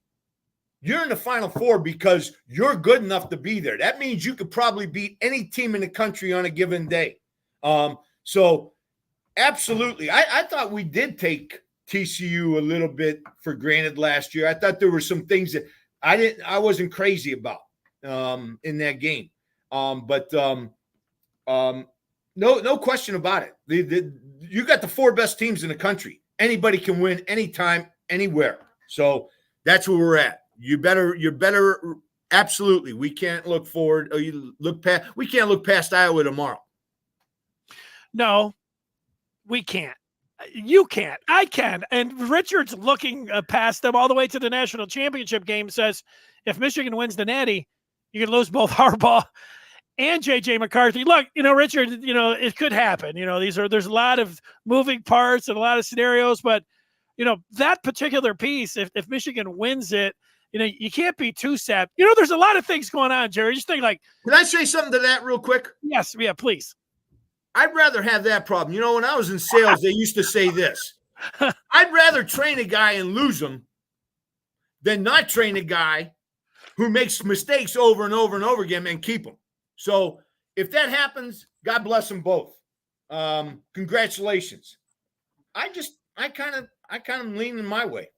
You're in the Final Four because you're good enough to be there. That means you could probably beat any team in the country on a given day. So absolutely. I thought we did take TCU a little bit for granted last year. I thought there were some things that I wasn't crazy about in that game. No question about it. You got the four best teams in the country. Anybody can win anytime, anywhere. So that's where we're at. You're better. Absolutely. We can't look forward. We can't look past Iowa tomorrow. No, we can't. You can't. I can. And Richard's looking past them all the way to the national championship game. Says if Michigan wins the Natty, you can lose both Harbaugh and JJ McCarthy. Look, Richard, it could happen. There's a lot of moving parts and a lot of scenarios, but that particular piece, if Michigan wins it, you can't be too sad. There's a lot of things going on, Jerry. Just think can I say something to that real quick? Yes. Yeah, please. I'd rather have that problem. When I was in sales, they used to say this. I'd rather train a guy and lose him than not train a guy who makes mistakes over and over and over again and keep him. So if that happens, God bless them both. Congratulations. I kind of lean in my way.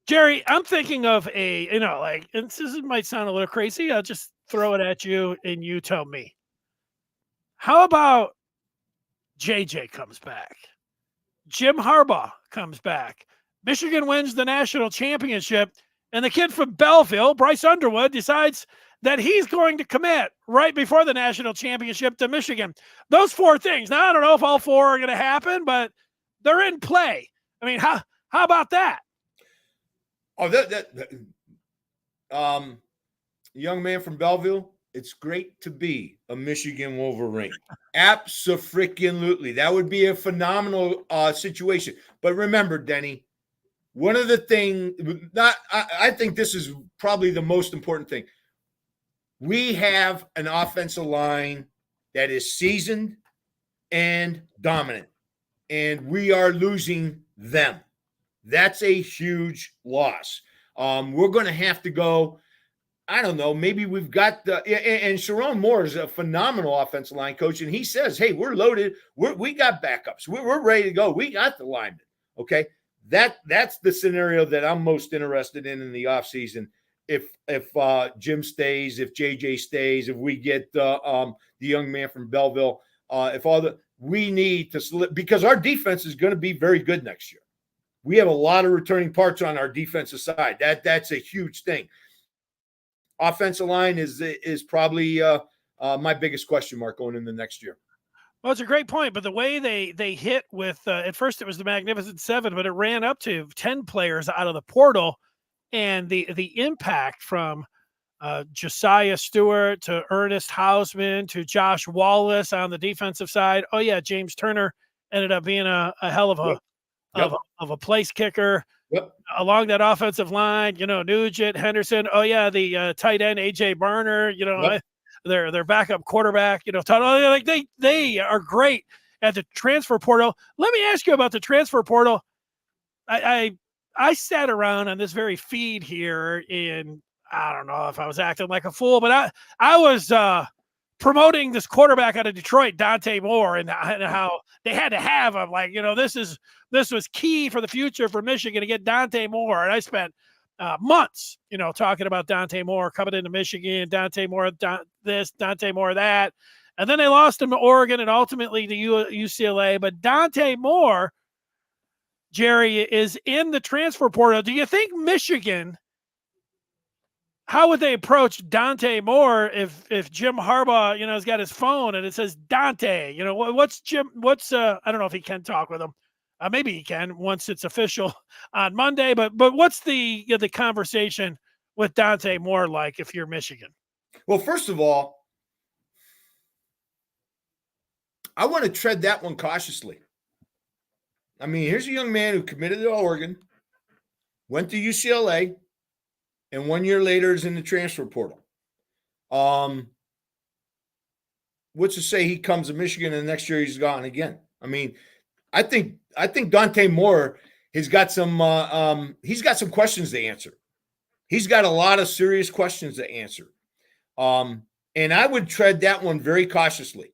Jerry, I'm thinking of and this might sound a little crazy. I'll just throw it at you and you tell me. How about JJ comes back? Jim Harbaugh comes back. Michigan wins the national championship, and the kid from Belleville, Bryce Underwood, decides that he's going to commit right before the national championship to Michigan. Those four things. Now, I don't know if all four are going to happen, but they're in play. I mean, how about that? Oh, young man from Belleville, it's great to be a Michigan Wolverine. Abso-freaking-lutely. That would be a phenomenal situation. But remember, Denny, one of the things, I think this is probably the most important thing. We have an offensive line that is seasoned and dominant, and we are losing them. That's a huge loss. We're going to have to go, I don't know, maybe we've got and Sharon Moore is a phenomenal offensive line coach, and he says, hey, we're loaded. We got backups. We're ready to go. We got the linemen, okay? That's the scenario that I'm most interested in the offseason. if Jim stays, if JJ stays, if we get the young man from Belleville, we need to because our defense is going to be very good next year. We have a lot of returning parts on our defensive side. That's a huge thing. Offensive line is probably my biggest question mark going into next year. Well, it's a great point, but the way they hit with at first it was the Magnificent Seven, but it ran up to 10 players out of the portal, and the impact from Josiah Stewart to Ernest Hausman to Josh Wallace on the defensive side. Oh yeah, James Turner ended up being a hell of a of a place kicker. Yep. Along that offensive line, Nugent, Henderson. Oh yeah, the tight end AJ Barner. Yep. Their backup quarterback. Like they are great at the transfer portal. Let me ask you about the transfer portal. I sat around on this very feed here, and I don't know if I was acting like a fool, but I was promoting this quarterback out of Detroit, Dante Moore, and how they had to have him. Like, this was key for the future for Michigan to get Dante Moore. And I spent months, talking about Dante Moore coming into Michigan, Dante Moore, this, Dante Moore, that. And then they lost him to Oregon and ultimately to UCLA. But Dante Moore, Jerry, is in the transfer portal. Do you think Michigan, how would they approach Dante Moore if Jim Harbaugh, has got his phone and it says Dante? What's Jim? I don't know if he can talk with him. Maybe he can once it's official on Monday. But what's the conversation with Dante Moore like if you're Michigan? Well, first of all, I want to tread that one cautiously. I mean, here's a young man who committed to Oregon, went to UCLA, and 1 year later is in the transfer portal. What's to say he comes to Michigan and the next year he's gone again? I mean, I think Dante Moore has got some questions to answer. He's got a lot of serious questions to answer. And I would tread that one very cautiously.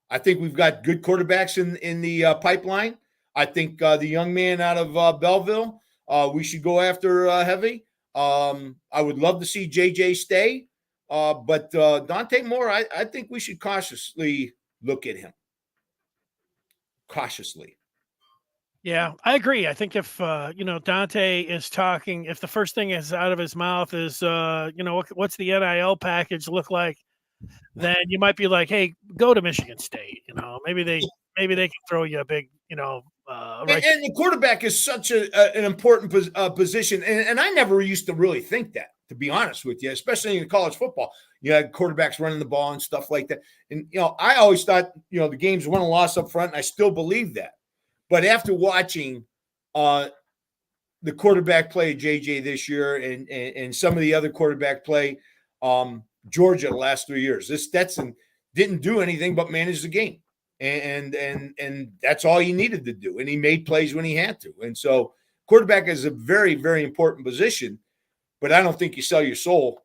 I think we've got good quarterbacks in the pipeline. I think the young man out of Belleville, we should go after heavy. I would love to see JJ stay, but Dante Moore, I think we should cautiously look at him. Cautiously. Yeah, I agree. I think if Dante is talking, if the first thing is out of his mouth is what's the NIL package look like, then you might be like, hey, go to Michigan State. Maybe they can throw you a big and the quarterback is such an important position, and I never used to really think that, to be honest with you, especially in college football. You had quarterbacks running the ball and stuff like that. And, I always thought, the game's won and lost up front, and I still believe that. But after watching the quarterback play JJ this year and some of the other quarterback play Georgia the last 3 years, this Stetson didn't do anything but manage the game. And that's all he needed to do. And he made plays when he had to. And so quarterback is a very, very important position, but I don't think you sell your soul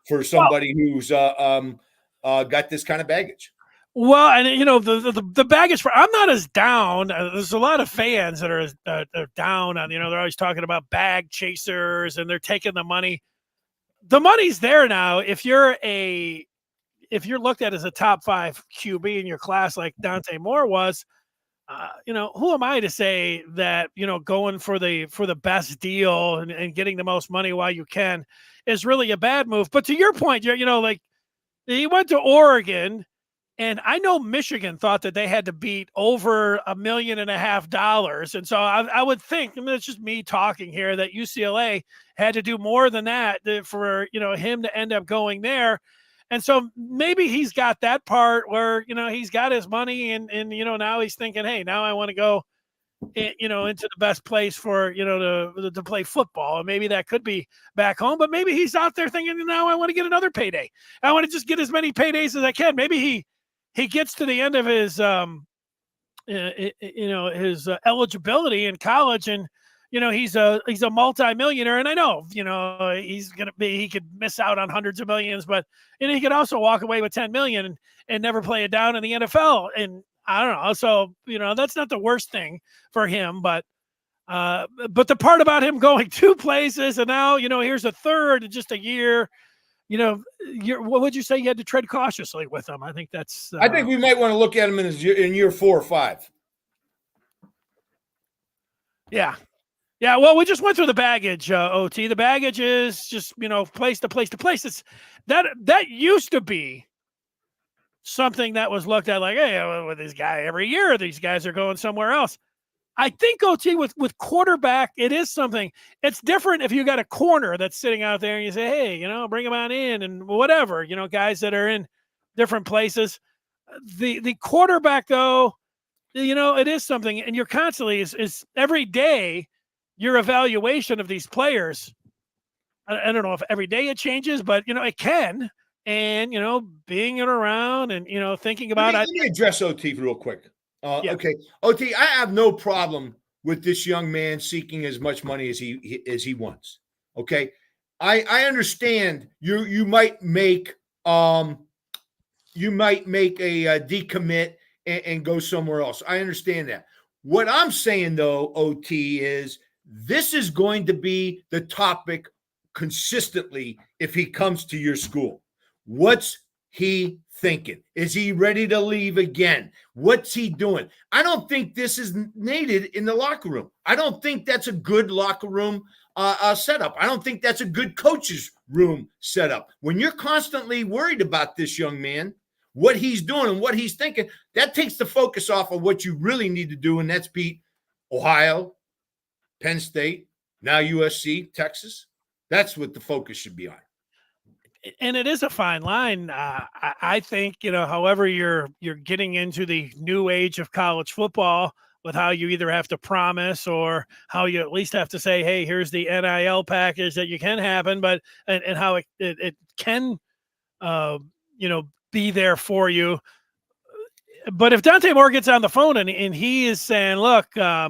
for somebody who's got this kind of baggage. Well, and the baggage I'm not as down. There's a lot of fans that are down on, they're always talking about bag chasers and they're taking the money. The money's there now. If you're looked at as a top 5 QB in your class, like Dante Moore was, who am I to say that, going for the best deal and getting the most money while you can is really a bad move. But to your point, like he went to Oregon, and I know Michigan thought that they had to beat over $1.5 million. And so I would think, it's just me talking here, that UCLA had to do more than that for, him to end up going there. And so maybe he's got that part where, he's got his money and now he's thinking, hey, now I want to go, into the best place for, to play football. And maybe that could be back home, but maybe he's out there thinking, now I want to get another payday. I want to just get as many paydays as I can. Maybe he gets to the end of his, his eligibility in college, and he's a multimillionaire. And I know, he could miss out on hundreds of millions, but he could also walk away with 10 million and never play it down in the NFL. And I don't know. So, that's not the worst thing for him, but But the part about him going 2 places and now, here's a third in just a year, what would you say? You had to tread cautiously with him. I think that's. I think we might want to look at him in year 4 or 5. Yeah. Yeah, well, we just went through the baggage, OT. The baggage is just, place to place to place. It's that used to be something that was looked at like, hey, with this guy every year, these guys are going somewhere else. I think, OT, with quarterback, it is something. It's different if you got a corner that's sitting out there and you say, hey, bring him on in and whatever, guys that are in different places. The quarterback, though, it is something. And you're constantly is every day your evaluation of these players. I don't know if every day it changes, but, it can. And, being around and, thinking about it. Let me address OT real quick. Yeah. Okay, OT, I have no problem with this young man seeking as much money as he wants. Okay, I understand you might make a decommit and go somewhere else. I understand that. What I'm saying though, OT, is this is going to be the topic consistently if he comes to your school. What's he thinking? Is he ready to leave again? What's he doing? I don't think this is needed in the locker room. I don't think that's a good locker room setup. I don't think that's a good coach's room setup. When you're constantly worried about this young man, what he's doing and what he's thinking, that takes the focus off of what you really need to do, and that's beat Ohio, Penn State, now USC, Texas. That's what the focus should be on. And it is a fine line. I think, however you're getting into the new age of college football with how you either have to promise or how you at least have to say, hey, here's the NIL package that you can happen, but and how it can, be there for you. But if Dante Moore gets on the phone and he is saying, look, I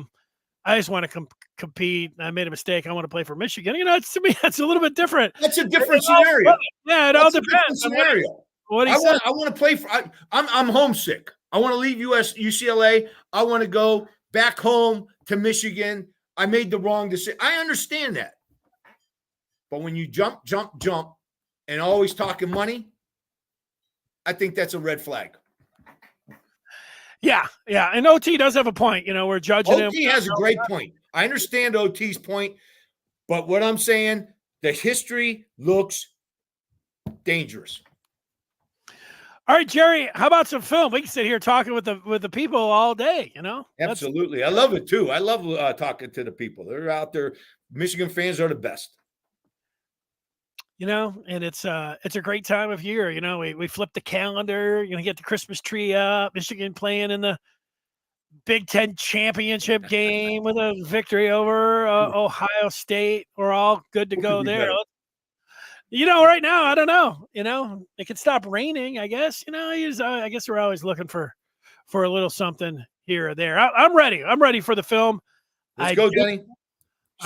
just want to compete. I made a mistake. I want to play for Michigan. To me, that's a little bit different. That's a different scenario. Yeah, it all depends. Scenario. What he I said. want to play for. I'm homesick. I want to leave UCLA. I want to go back home to Michigan. I made the wrong decision. I understand that. But when you jump, and always talking money, I think that's a red flag. Yeah. And OT does have a point. We're judging him. OT has a great point. I understand OT's point, but what I'm saying, the history looks dangerous. All right, Jerry, how about some film? We can sit here talking with the people all day, Absolutely. I love it too. I love talking to the people. They're out there. Michigan fans are the best. And it's a great time of year. We flip the calendar, get the Christmas tree up, Michigan playing in the Big Ten championship game with a victory over Ohio State. We're all good to go there. Right now, I don't know. It could stop raining, I guess. I guess we're always looking for a little something here or there. I'm ready. I'm ready for the film. Let's go, Denny.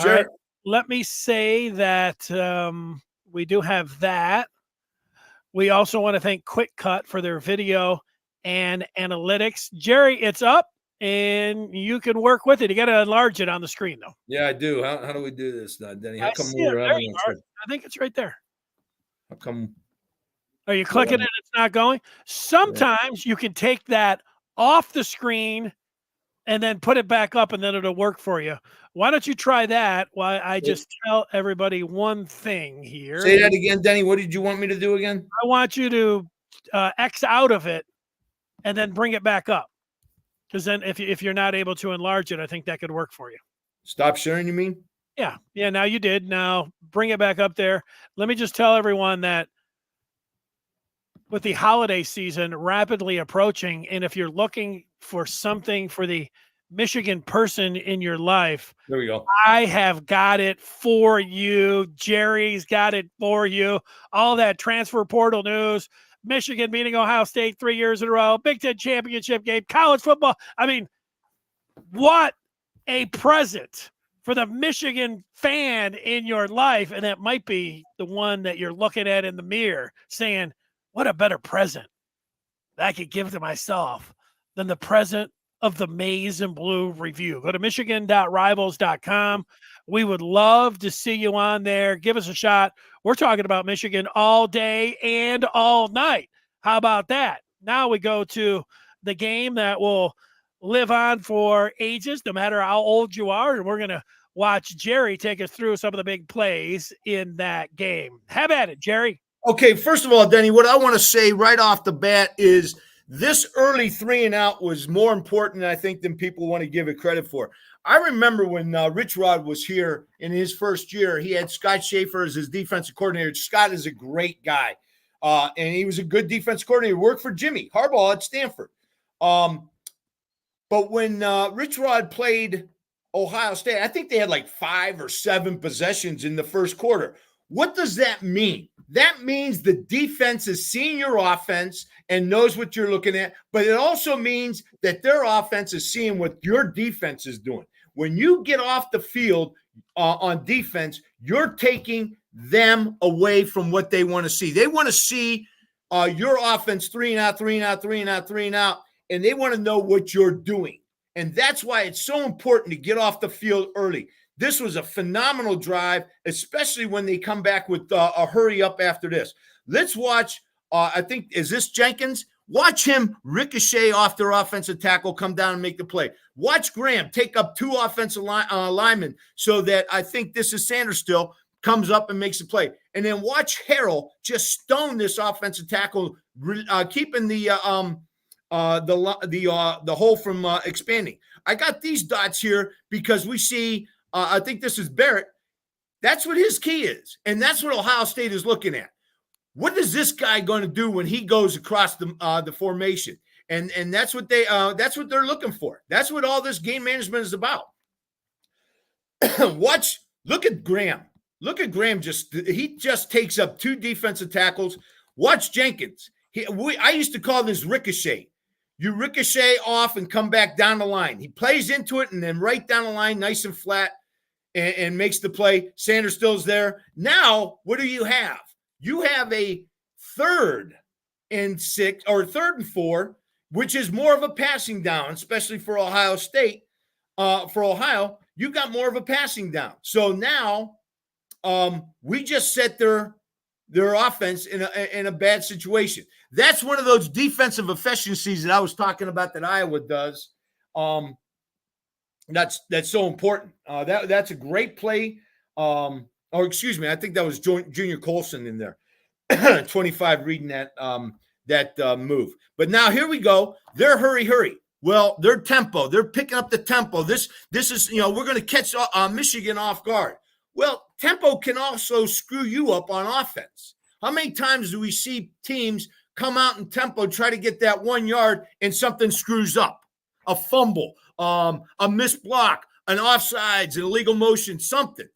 Sure. Right, let me say that we do have that. We also want to thank Quick Cut for their video and analytics. Jerry, it's up. And you can work with it. You got to enlarge it on the screen, though. Yeah, I do. How do we do this, Denny? How come I think it's right there. How come? Are you clicking it? It's not going. Sometimes you can take that off the screen and then put it back up, and then it'll work for you. Why don't you try that while I just tell everybody one thing here? Say that again, Denny. What did you want me to do again? I want you to X out of it and then bring it back up. Because then if you're not able to enlarge it, I think that could work for you. Stop sharing, you mean? Yeah. Now you did. Now bring it back up there. Let me just tell everyone that with the holiday season rapidly approaching, and if you're looking for something for the Michigan person in your life, there we go. I have got it for you. Jerry's got it for you. All that transfer portal news. Michigan beating Ohio State 3 years in a row, Big Ten championship game, college football. I mean, what a present for the Michigan fan in your life. And that might be the one that you're looking at in the mirror saying, what a better present that I could give to myself than the present of the Maize and Blue Review. Go to michigan.rivals.com. We would love to see you on there. Give us a shot. We're talking about Michigan all day and all night. How about that? Now we go to the game that will live on for ages, no matter how old you are, and we're going to watch Jerry take us through some of the big plays in that game. Have at it, Jerry. Okay, first of all, Denny, what I want to say right off the bat is this early 3-and-out was more important, I think, than people want to give it credit for. I remember when Rich Rod was here in his first year, he had Scott Schaefer as his defensive coordinator. Scott is a great guy, and he was a good defensive coordinator. Worked for Jimmy Harbaugh at Stanford. But when Rich Rod played Ohio State, I think they had like 5 or 7 possessions in the first quarter. What does that mean? That means the defense is seeing your offense and knows what you're looking at, but it also means that their offense is seeing what your defense is doing. When you get off the field on defense, you're taking them away from what they want to see. They want to see your offense 3-and-out, 3-and-out, 3-and-out, 3-and-out, and they want to know what you're doing. And that's why it's so important to get off the field early. This was a phenomenal drive, especially when they come back with a hurry up after this. Let's watch, I think, is this Jenkins? Watch him ricochet off their offensive tackle, come down and make the play. Watch Graham take up 2 offensive linemen so that I think this is Sanders still, comes up and makes the play. And then watch Harrell just stone this offensive tackle, keeping the hole from expanding. I got these dots here because we see I think this is Barrett. That's what his key is. And that's what Ohio State is looking at. What is this guy going to do when he goes across the formation? And that's what they're looking for. That's what all this game management is about. Look at Graham. Look at Graham. He just takes up 2 defensive tackles. Watch Jenkins. I used to call this ricochet. You ricochet off and come back down the line. He plays into it and then right down the line, nice and flat, and makes the play. Sanders still's there. Now, what do you have? You have a 3rd and 6 or 3rd and 4, which is more of a passing down, especially for Ohio State. For Ohio, you got more of a passing down. So now we just set their offense in a bad situation. That's one of those defensive efficiencies that I was talking about that Iowa does. That's so important. That's a great play. Excuse me, I think that was Junior Colson in there. 25 reading that move. But now here we go. They're hurry. Well, their tempo. They're picking up the tempo. This is, we're going to catch Michigan off guard. Well, tempo can also screw you up on offense. How many times do we see teams come out in tempo, try to get that 1 yard, and something screws up? A fumble, a missed block, an offsides, an illegal motion, something.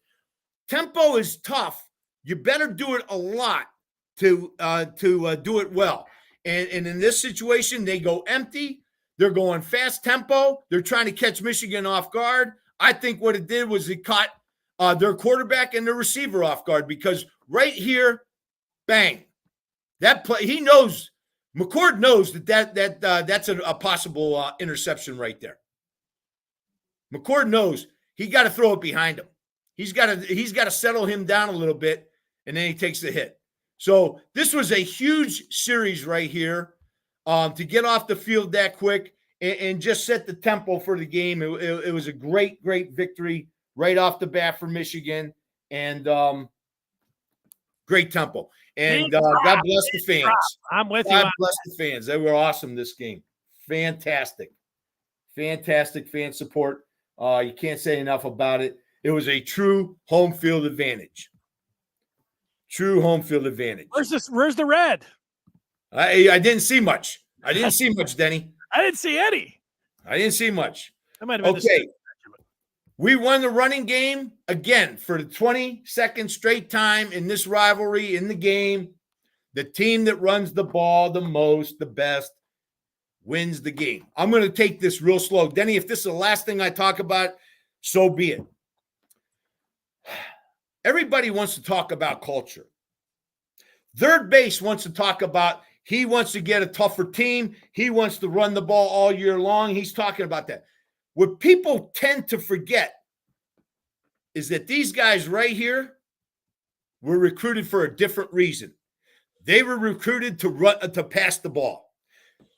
Tempo is tough. You better do it a lot to do it well. And in this situation, they go empty. They're going fast tempo. They're trying to catch Michigan off guard. I think what it did was it caught their quarterback and their receiver off guard, because right here, bang, that play, he knows, McCord knows that's a possible interception right there. McCord knows he got to throw it behind him. He's got to settle him down a little bit, and then he takes the hit. So this was a huge series right here to get off the field that quick and just set the tempo for the game. It was a great victory right off the bat for Michigan, and great tempo. And God bless the fans. I'm with you. God bless the fans. They were awesome this game. Fantastic fan support. You can't say enough about it. It was a true home field advantage. True home field advantage. Where's the red? I didn't see much. Denny. I didn't see any. I didn't see much. That might have been okay. We won the running game again for the 22nd straight time in this rivalry in the game. The team that runs the ball the most, the best, wins the game. I'm going to take this real slow. Denny, if this is the last thing I talk about, so be it. Everybody wants to talk about culture. Third base wants to talk about He wants to get a tougher team. He wants to run the ball all year long. He's talking about that. What people tend to forget is that these guys right here were recruited for a different reason. They were recruited to pass the ball.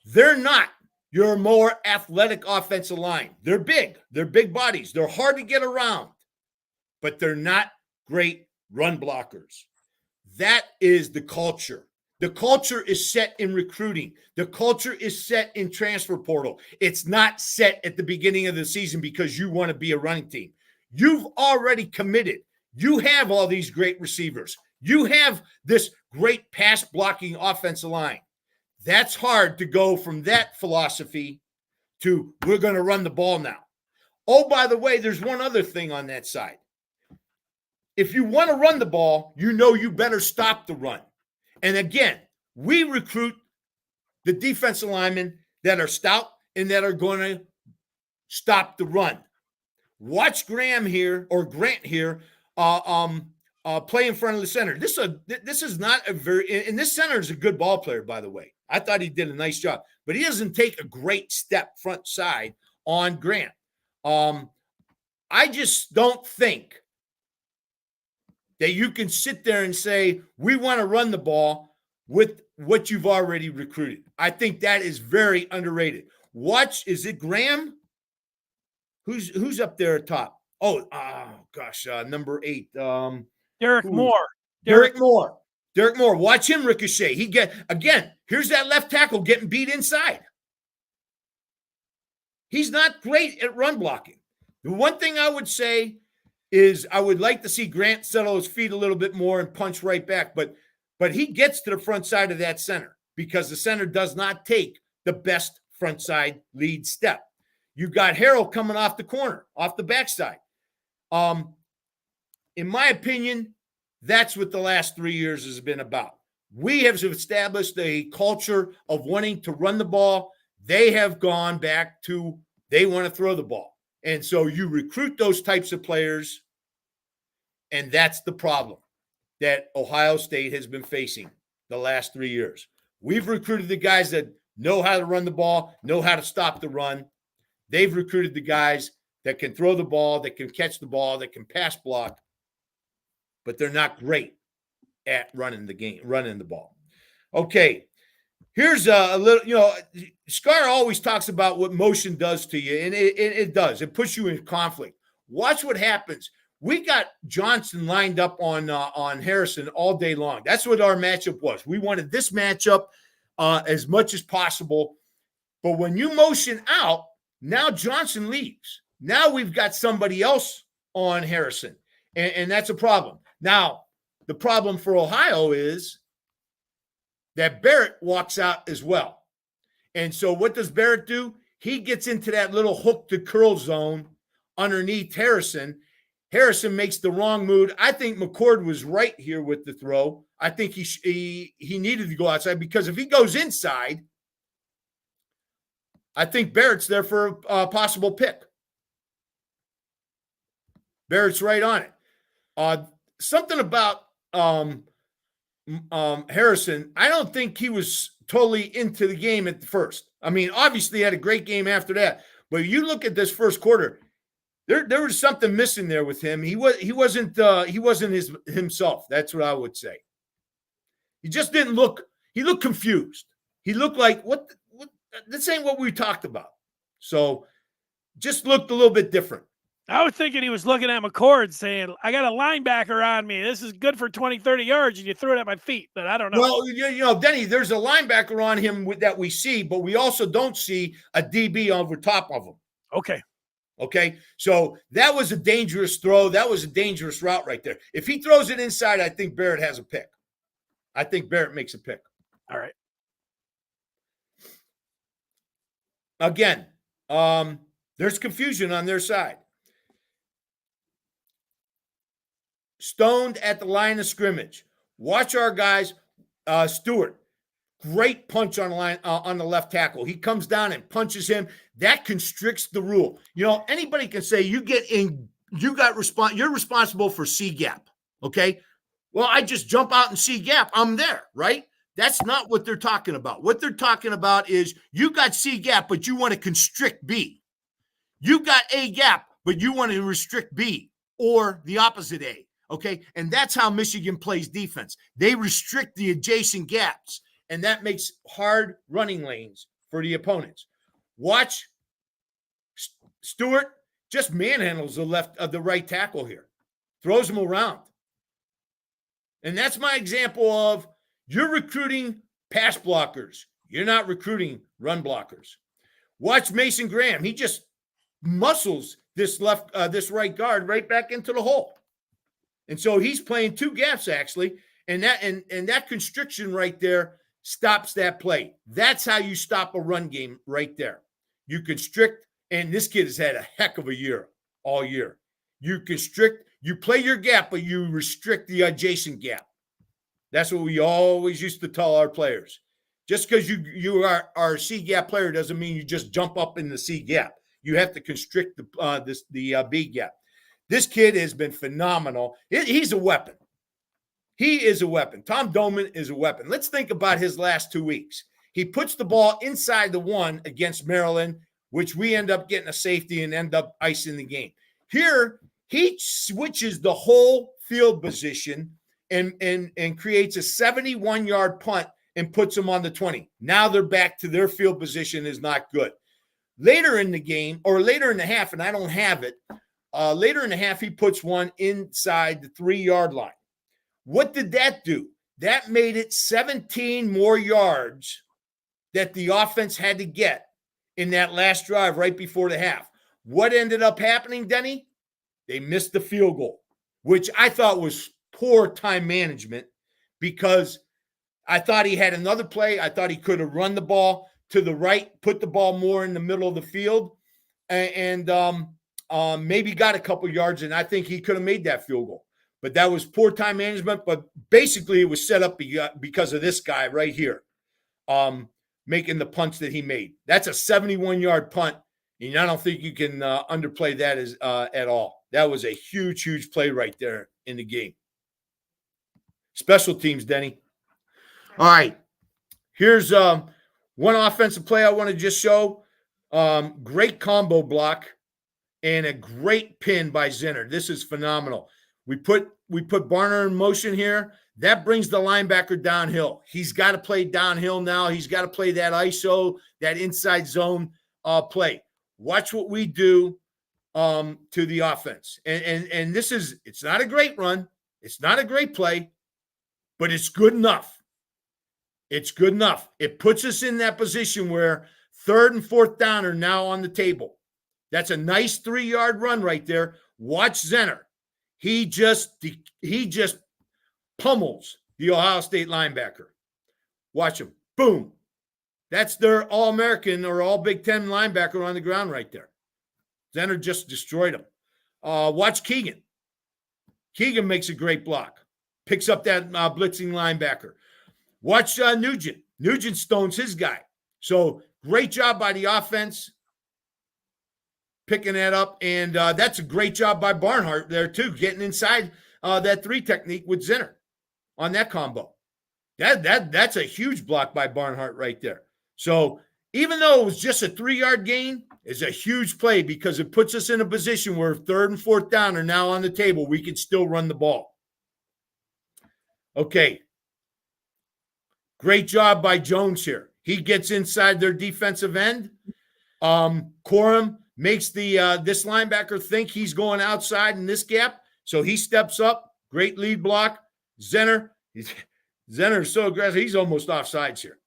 They're not your more athletic offensive line. They're big. They're big bodies. They're hard to get around, but they're not great run blockers. That is the culture. The culture is set in recruiting. The culture is set in transfer portal. It's not set at the beginning of the season because you want to be a running team. You've already committed. You have all these great receivers. You have this great pass blocking offensive line. That's hard to go from that philosophy to we're going to run the ball now. Oh, by the way, there's one other thing on that side. If you want to run the ball, you know you better stop the run. And again, we recruit the defensive linemen that are stout and that are going to stop the run. Watch Grant here play in front of the center. This is not a very, and this center is a good ball player, by the way. I thought he did a nice job, but he doesn't take a great step front side on Grant. I just don't think that you can sit there and say, we want to run the ball with what you've already recruited. I think that is very underrated. Watch, is it Graham? Who's up there at top? Oh gosh, number 8. Derek Moore. Derek Moore. Watch him ricochet. Here's that left tackle getting beat inside. He's not great at run blocking. The one thing I would say is I would like to see Grant settle his feet a little bit more and punch right back. But he gets to the front side of that center because the center does not take the best front side lead step. You've got Harrell coming off the corner, off the backside. In my opinion, that's what the last 3 years has been about. We have established a culture of wanting to run the ball. They have gone back to they want to throw the ball. And so you recruit those types of players, and that's the problem that Ohio State has been facing the last 3 years. We've recruited the guys that know how to run the ball, know how to stop the run. They've recruited the guys that can throw the ball, that can catch the ball, that can pass block, but they're not great at running the ball. Okay, here's a little, Scar always talks about what motion does to you, and it does. It puts you in conflict. Watch what happens. We got Johnson lined up on Harrison all day long. That's what our matchup was. We wanted this matchup as much as possible. But when you motion out, now Johnson leaves. Now we've got somebody else on Harrison, and that's a problem. Now, the problem for Ohio is that Barrett walks out as well. And so what does Barrett do? He gets into that little hook to curl zone underneath Harrison. Harrison makes the wrong move. I think McCord was right here with the throw. I think he needed to go outside because if he goes inside, I think Barrett's there for a possible pick. Barrett's right on it. Something about Harrison, I don't think he was totally into the game at the first. I mean, obviously he had a great game after that. But you look at this first quarter, there was something missing there with him. He wasn't himself. That's what I would say. He just didn't look. He looked confused. He looked like what? This ain't what we talked about. So, just looked a little bit different. I was thinking he was looking at McCord saying, I got a linebacker on me. This is good for 20, 30 yards, and you threw it at my feet. But I don't know. Well, Denny, there's a linebacker on him that we see, but we also don't see a DB over top of him. Okay. So that was a dangerous throw. That was a dangerous route right there. If he throws it inside, I think Barrett has a pick. I think Barrett makes a pick. All right. Again, there's confusion on their side. Stoned at the line of scrimmage. Watch our guys. Stewart, great punch on the line on the left tackle. He comes down and punches him. That constricts the rule. Anybody can say you're responsible for C gap. Okay. Well, I just jump out and C gap. I'm there, right? That's not what they're talking about. What they're talking about is you got C gap, but you want to constrict B. You got A gap, but you want to restrict B, or the opposite A. Okay. And that's how Michigan plays defense. They restrict the adjacent gaps, and that makes hard running lanes for the opponents. Watch Stewart just manhandles the right tackle here, throws him around. And that's my example of you're recruiting pass blockers. You're not recruiting run blockers. Watch Mason Graham. He just muscles this right guard right back into the hole. And so he's playing two gaps actually. And that constriction right there stops that play. That's how you stop a run game right there. You constrict, and this kid has had a heck of a year all year. You constrict, you play your gap, but you restrict the adjacent gap. That's what we always used to tell our players. Just because you are a C gap player doesn't mean you just jump up in the C gap. You have to constrict the B gap. This kid has been phenomenal. He's a weapon. He is a weapon. Tom Doman is a weapon. Let's think about his last 2 weeks. He puts the ball inside the one against Maryland, which we end up getting a safety and end up icing the game. Here, he switches the whole field position and creates a 71-yard punt and puts them on the 20. Now they're back to their field position is not good. Later in the game, or later in the half, and I don't have it, later in the half, he puts one inside the 3-yard line. What did that do? That made it 17 more yards that the offense had to get in that last drive right before the half. What ended up happening, Denny? They missed the field goal, which I thought was poor time management because I thought he had another play. I thought he could have run the ball to the right, put the ball more in the middle of the field, and maybe got a couple yards, and I think he could have made that field goal. But that was poor time management. But basically, it was set up because of this guy right here making the punch that he made. That's a 71-yard punt, and I don't think you can underplay that at all. That was a huge, huge play right there in the game. Special teams, Denny. All right. Here's one offensive play I want to just show. Great combo block and a great pin by Zinner. This is phenomenal. We put Barner in motion here. That brings the linebacker downhill. He's got to play downhill now. He's got to play that ISO, that inside zone play. Watch what we do to the offense. And this is, it's not a great run. It's not a great play, but it's good enough. It's good enough. It puts us in that position where 3rd and 4th down are now on the table. That's a nice 3-yard run right there. Watch Zenner. He just pummels the Ohio State linebacker. Watch him. Boom. That's their All-American or All-Big Ten linebacker on the ground right there. Zenner just destroyed him. Watch Keegan. Keegan makes a great block. Picks up that blitzing linebacker. Watch Nugent. Nugent stones his guy. So great job by the offense picking that up. And that's a great job by Barnhart there too, getting inside that 3 technique with Zinner on that combo. That's a huge block by Barnhart right there. So even though it was just a 3-yard gain, it's a huge play because it puts us in a position where 3rd and 4th down are now on the table. We can still run the ball. Okay. Great job by Jones here. He gets inside their defensive end. Corum makes this linebacker think he's going outside in this gap, so he steps up. Great lead block. Zenner is so aggressive. He's almost offsides here.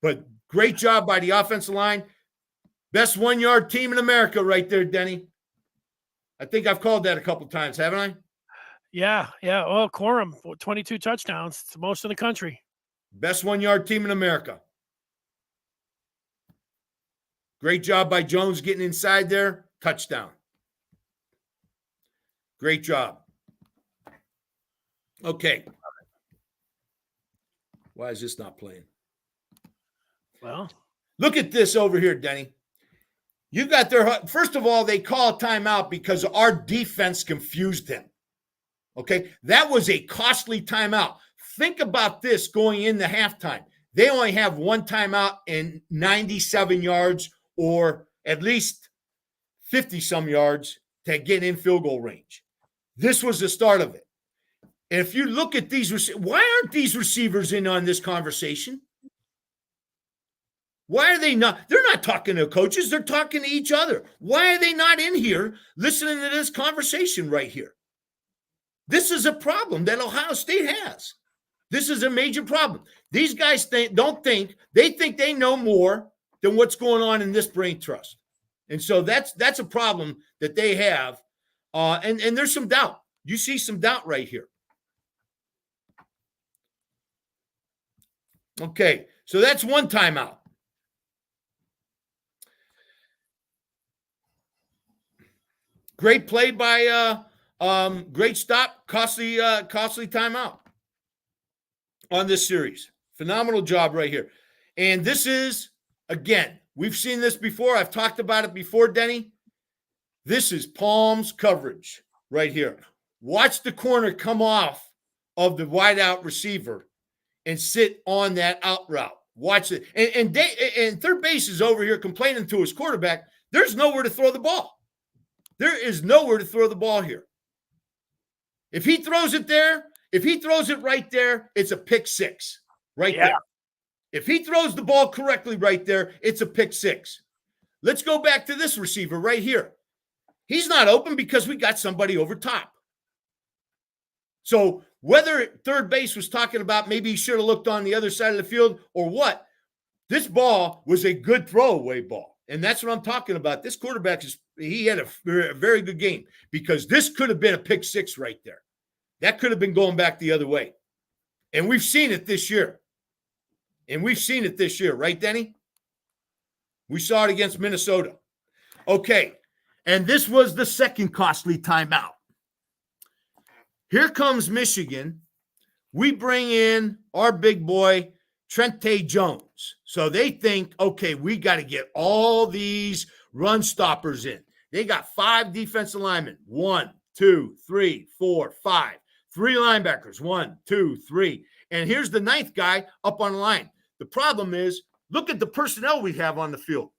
But great job by the offensive line. Best 1-yard team in America right there, Denny. I think I've called that a couple times, haven't I? Yeah. Well, Corum, 22 touchdowns. It's the most in the country. Best 1-yard team in America. Great job by Jones getting inside there. Touchdown. Great job. Okay. Why is this not playing? Well, look at this over here, Denny. You got first of all, they call a timeout because our defense confused him. Okay. That was a costly timeout. think about this going into halftime. They only have one timeout and 97 yards or at least 50-some yards to get in field goal range. This was the start of it. And if you look at these, why aren't these receivers in on this conversation? Why are they not? They're not talking to coaches. They're talking to each other. Why are they not in here listening to this conversation right here? This is a problem that Ohio State has. This is a major problem. These guys think they know more than what's going on in this brain trust. And so that's a problem that they have. And there's some doubt. You see some doubt right here. Okay, so that's one timeout. Great play by great stop, costly timeout on this series. Phenomenal job right here. And this is, again, we've seen this before. I've talked about it before, Denny. This is Palms coverage right here. Watch the corner come off of the wideout receiver and sit on that out route. Watch it. And third base is over here complaining to his quarterback. There's nowhere to throw the ball. There is nowhere to throw the ball here. If he throws it there, if he throws it right there, it's a pick six right there. If he throws the ball correctly right there, it's a pick six. Let's go back to this receiver right here. He's not open because we got somebody over top. So whether third base was talking about maybe he should have looked on the other side of the field or what, this ball was a good throwaway ball. And that's what I'm talking about. This quarterback, he had a very good game because this could have been a pick six right there. That could have been going back the other way. And we've seen it this year. Right, Denny? We saw it against Minnesota. Okay. And this was the second costly timeout. Here comes Michigan. We bring in our big boy, Trente Jones. So they think, okay, we got to get all these run stoppers in. They got 5 defensive linemen. 1, 2, 3, 4, 5. 3 linebackers. 1, 2, 3. And here's the 9th guy up on the line. The problem is, look at the personnel we have on the field.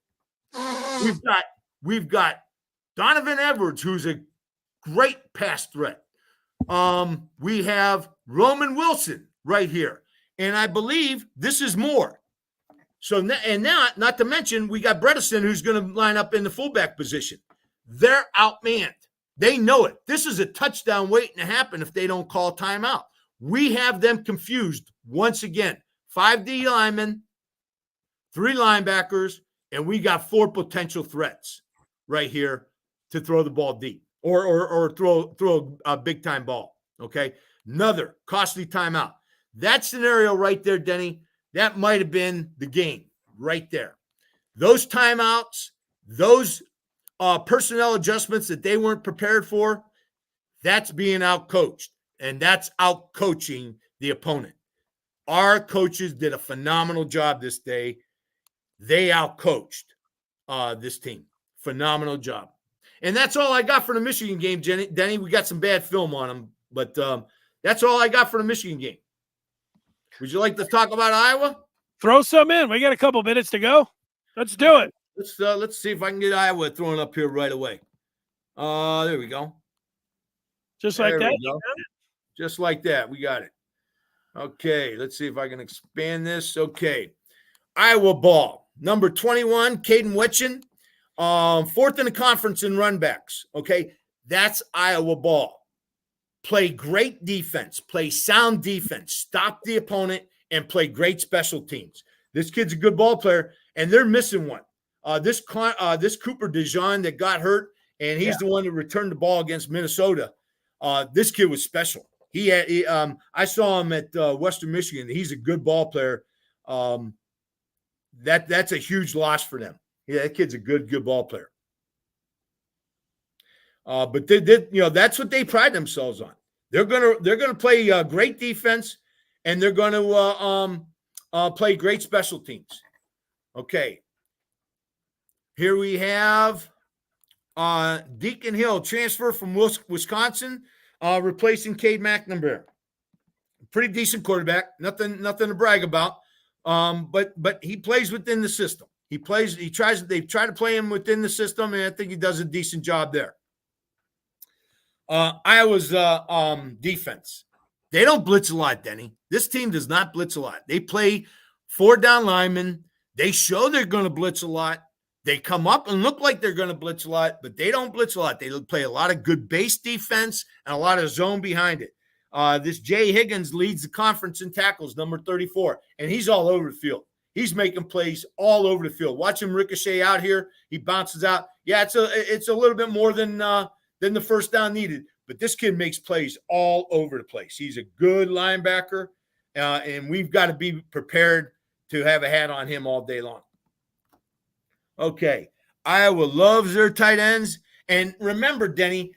We've got Donovan Edwards, who's a great pass threat. We have Roman Wilson right here. And I believe this is more. So, and now, not to mention, we got Bredesen, who's going to line up in the fullback position. They're outmanned. They know it. This is a touchdown waiting to happen if they don't call timeout. We have them confused once again. 5 D linemen, 3 linebackers, and we got 4 potential threats right here to throw the ball deep or throw a big-time ball, okay? Another costly timeout. That scenario right there, Denny, that might have been the game right there. Those timeouts, those personnel adjustments that they weren't prepared for, that's being outcoached, and that's outcoaching the opponent. Our coaches did a phenomenal job this day. They outcoached this team. Phenomenal job. And that's all I got for the Michigan game, Denny. We got some bad film on them, but that's all I got for the Michigan game. Would you like to talk about Iowa? Throw some in. We got a couple minutes to go. Let's do it. Let's see if I can get Iowa thrown up here right away. There we go. Just like that? Just like that. We got it. Okay, let's see if I can expand this. Okay. Iowa ball. Number 21, Caden Wetchen. 4th in the conference in runbacks. Okay, that's Iowa ball. Play great defense. Play sound defense. Stop the opponent and play great special teams. This kid's a good ball player, and they're missing one. This Cooper DeJean that got hurt, and he's the one that returned the ball against Minnesota. This kid was special. I saw him at Western Michigan. He's a good ball player. That's a huge loss for them. Yeah, that kid's a good ball player. But they that's what they pride themselves on. They're gonna play great defense, and they're gonna play great special teams. Okay. Here we have Deacon Hill, transfer from Wisconsin, replacing Cade McNamara. pretty decent quarterback. Nothing to brag about. But he plays within the system. They try to play him within the system, and I think he does a decent job there. Iowa's defense. They don't blitz a lot, Denny. This team does not blitz a lot. They play 4 down linemen. They show they're going to blitz a lot. They come up and look like they're going to blitz a lot, but they don't blitz a lot. They play a lot of good base defense and a lot of zone behind it. This Jay Higgins leads the conference in tackles, number 34, and he's all over the field. He's making plays all over the field. Watch him ricochet out here. He bounces out. Yeah, it's a little bit more than the first down needed, but this kid makes plays all over the place. He's a good linebacker, and we've got to be prepared to have a hat on him all day long. Okay, Iowa loves their tight ends. And remember, Denny,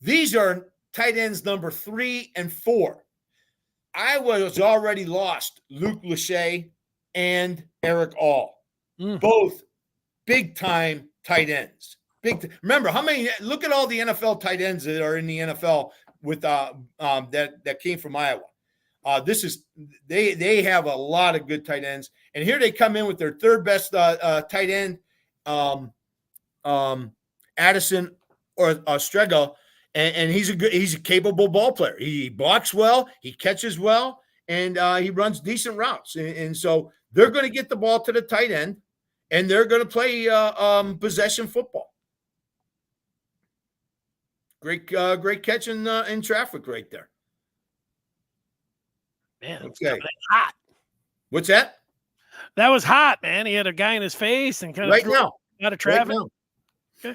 these are tight ends number 3 and 4. Iowa has already lost Luke Lachey and Eric All, both big-time tight ends. Remember, look at all the NFL tight ends that are in the NFL with that came from Iowa. They have a lot of good tight ends, and here they come in with their third best tight end, Addison or Strega, and he's a capable ball player. He blocks well, he catches well, and he runs decent routes. And so they're going to get the ball to the tight end, and they're going to play possession football. Great catch in traffic right there. Man, okay. Hot. What's that? That was hot, man. He had a guy in his face and kind of out of traffic. Right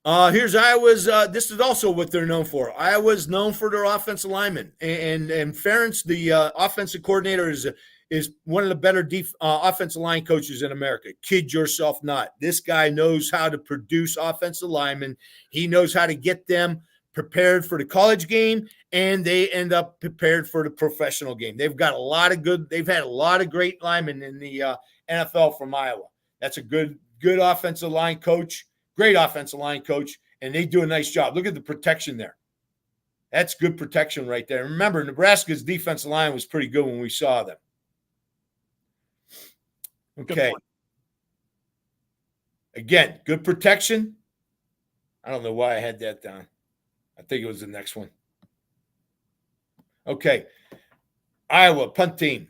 okay. Here's Iowa's. This is also what they're known for. Iowa's known for their offensive linemen, and Ferentz, the offensive coordinator, is one of the better offensive line coaches in America. Kid yourself not. This guy knows how to produce offensive linemen. He knows how to get them prepared for the college game, and they end up prepared for the professional game. They've had a lot of great linemen in the NFL from Iowa. That's a good offensive line coach, great offensive line coach, and they do a nice job. Look at the protection there. That's good protection right there. Remember, Nebraska's defensive line was pretty good when we saw them. Okay. Again, good protection. I don't know why I had that down. I think it was the next one. Okay. Iowa, punt team.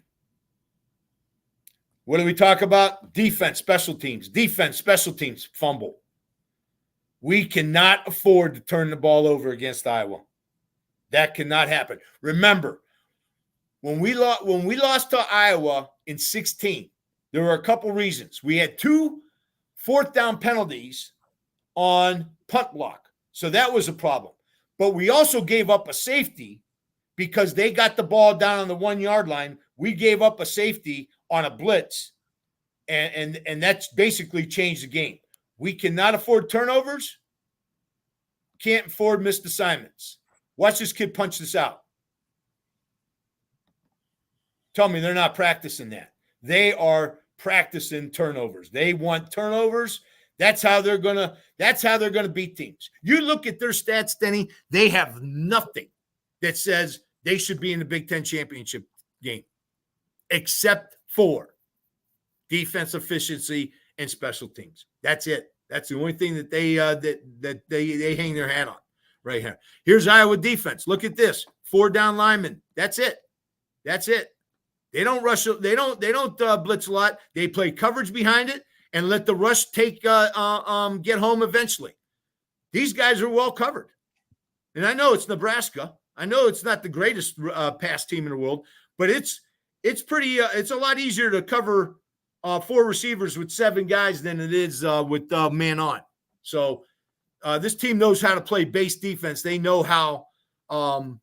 What do we talk about? Defense, special teams. Defense, special teams, fumble. We cannot afford to turn the ball over against Iowa. That cannot happen. Remember, when we lost to Iowa in 2016, there were a couple reasons. We had 2 fourth-down penalties on punt block, so that was a problem. But we also gave up a safety because they got the ball down on the 1-yard line. We gave up a safety on a blitz, and that's basically changed the game. We cannot afford turnovers, can't afford missed assignments. Watch this kid punch this out. Tell me they're not practicing that. They are practicing turnovers. They want turnovers. That's how they're gonna beat teams. You look at their stats, Denny, they have nothing that says they should be in the Big Ten championship game, except for defense efficiency and special teams. That's it. That's the only thing that they hang their hat on right here. Here's Iowa defense. Look at this. 4 down linemen. That's it. That's it. They don't rush. They don't blitz a lot. They play coverage behind it and let the rush get home eventually. These guys are well covered. And I know it's Nebraska. I know it's not the greatest pass team in the world, but it's pretty. It's a lot easier to cover 4 receivers with 7 guys than it is with man on. So this team knows how to play base defense. They know how to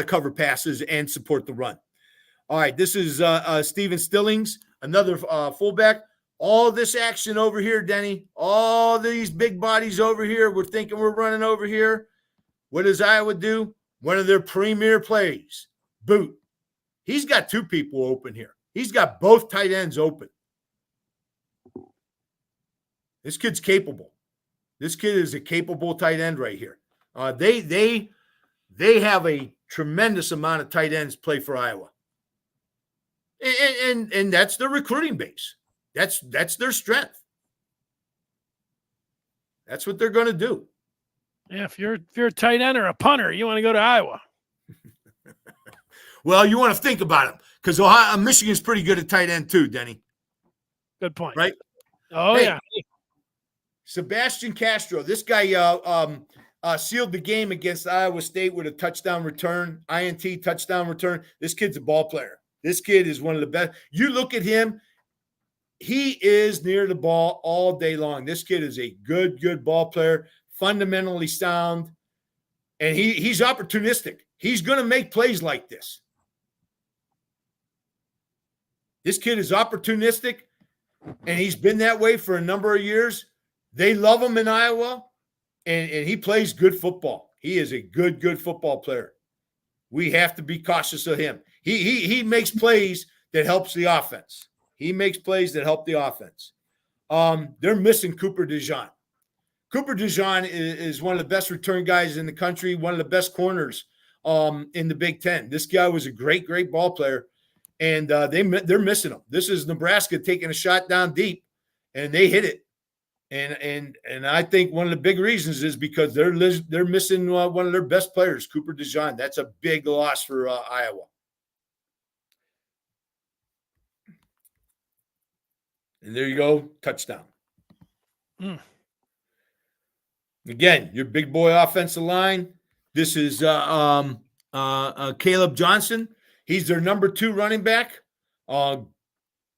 cover passes and support the run. All right, this is Steven Stillings, another fullback. All this action over here, Denny. All these big bodies over here. We're thinking we're running over here. What does Iowa do? One of their premier plays, boot. He's got 2 people open here. He's got both tight ends open. This kid's capable. This kid is a capable tight end right here. They they have a tremendous amount of tight ends play for Iowa. And that's their recruiting base. That's their strength. That's what they're going to do. Yeah, if you're a tight end or a punter, you want to go to Iowa. Well, you want to think about it because Michigan's pretty good at tight end too, Denny. Good point. Right? Oh, yeah. Sebastian Castro, this guy sealed the game against Iowa State with a touchdown return, INT touchdown return. This kid's a ball player. This kid is one of the best. You look at him, he is near the ball all day long. This kid is a good ball player, fundamentally sound, and he's opportunistic. He's going to make plays like this. This kid is opportunistic, and he's been that way for a number of years. They love him in Iowa, and he plays good football. He is a good football player. We have to be cautious of him. He makes plays that helps the offense. He makes plays that help the offense. They're missing Cooper DeJean. Cooper DeJean is one of the best return guys in the country, one of the best corners in the Big Ten. This guy was a great ball player, and they're missing him. This is Nebraska taking a shot down deep, and they hit it. And I think one of the big reasons is because they're missing one of their best players, Cooper DeJean. That's a big loss for Iowa. And there you go, touchdown. Again, your big boy offensive line. This is Caleb Johnson. He's their number 2 running back.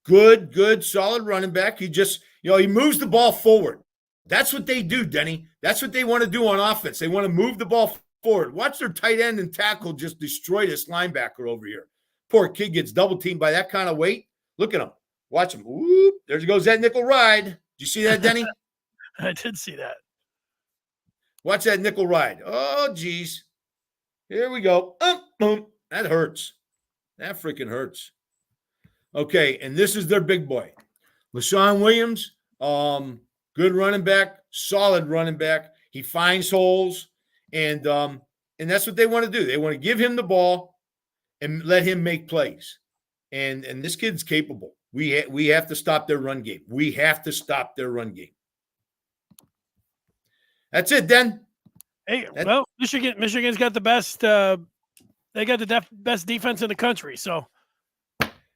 Good, solid running back. He just, he moves the ball forward. That's what they do, Denny. That's what they want to do on offense. They want to move the ball forward. Watch their tight end and tackle just destroy this linebacker over here. Poor kid gets double teamed by that kind of weight. Look at him. Watch him. Whoop. There goes that nickel ride. Did you see that, Denny? I did see that. Watch that nickel ride. Oh, geez. Here we go. That hurts. That freaking hurts. Okay, and this is their big boy. LaShawn Williams, good running back, solid running back. He finds holes, and that's what they want to do. They want to give him the ball and let him make plays. And this kid's capable. We have to stop their run game. We have to stop their run game. That's it, Den. Hey, well, Michigan's got the best. They got the best defense in the country. So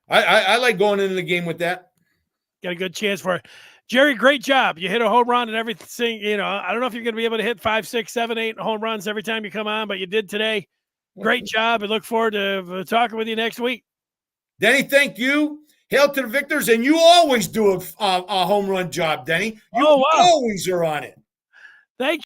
I like going into the game with that. Got a good chance for it. Jerry, great job. You hit a home run and everything. I don't know if you're going to be able to hit 5, 6, 7, 8 home runs every time you come on, but you did today. Great job. I look forward to talking with you next week. Denny, thank you. Hail to the victors, and you always do a home run job, Denny. You always are on it. Thank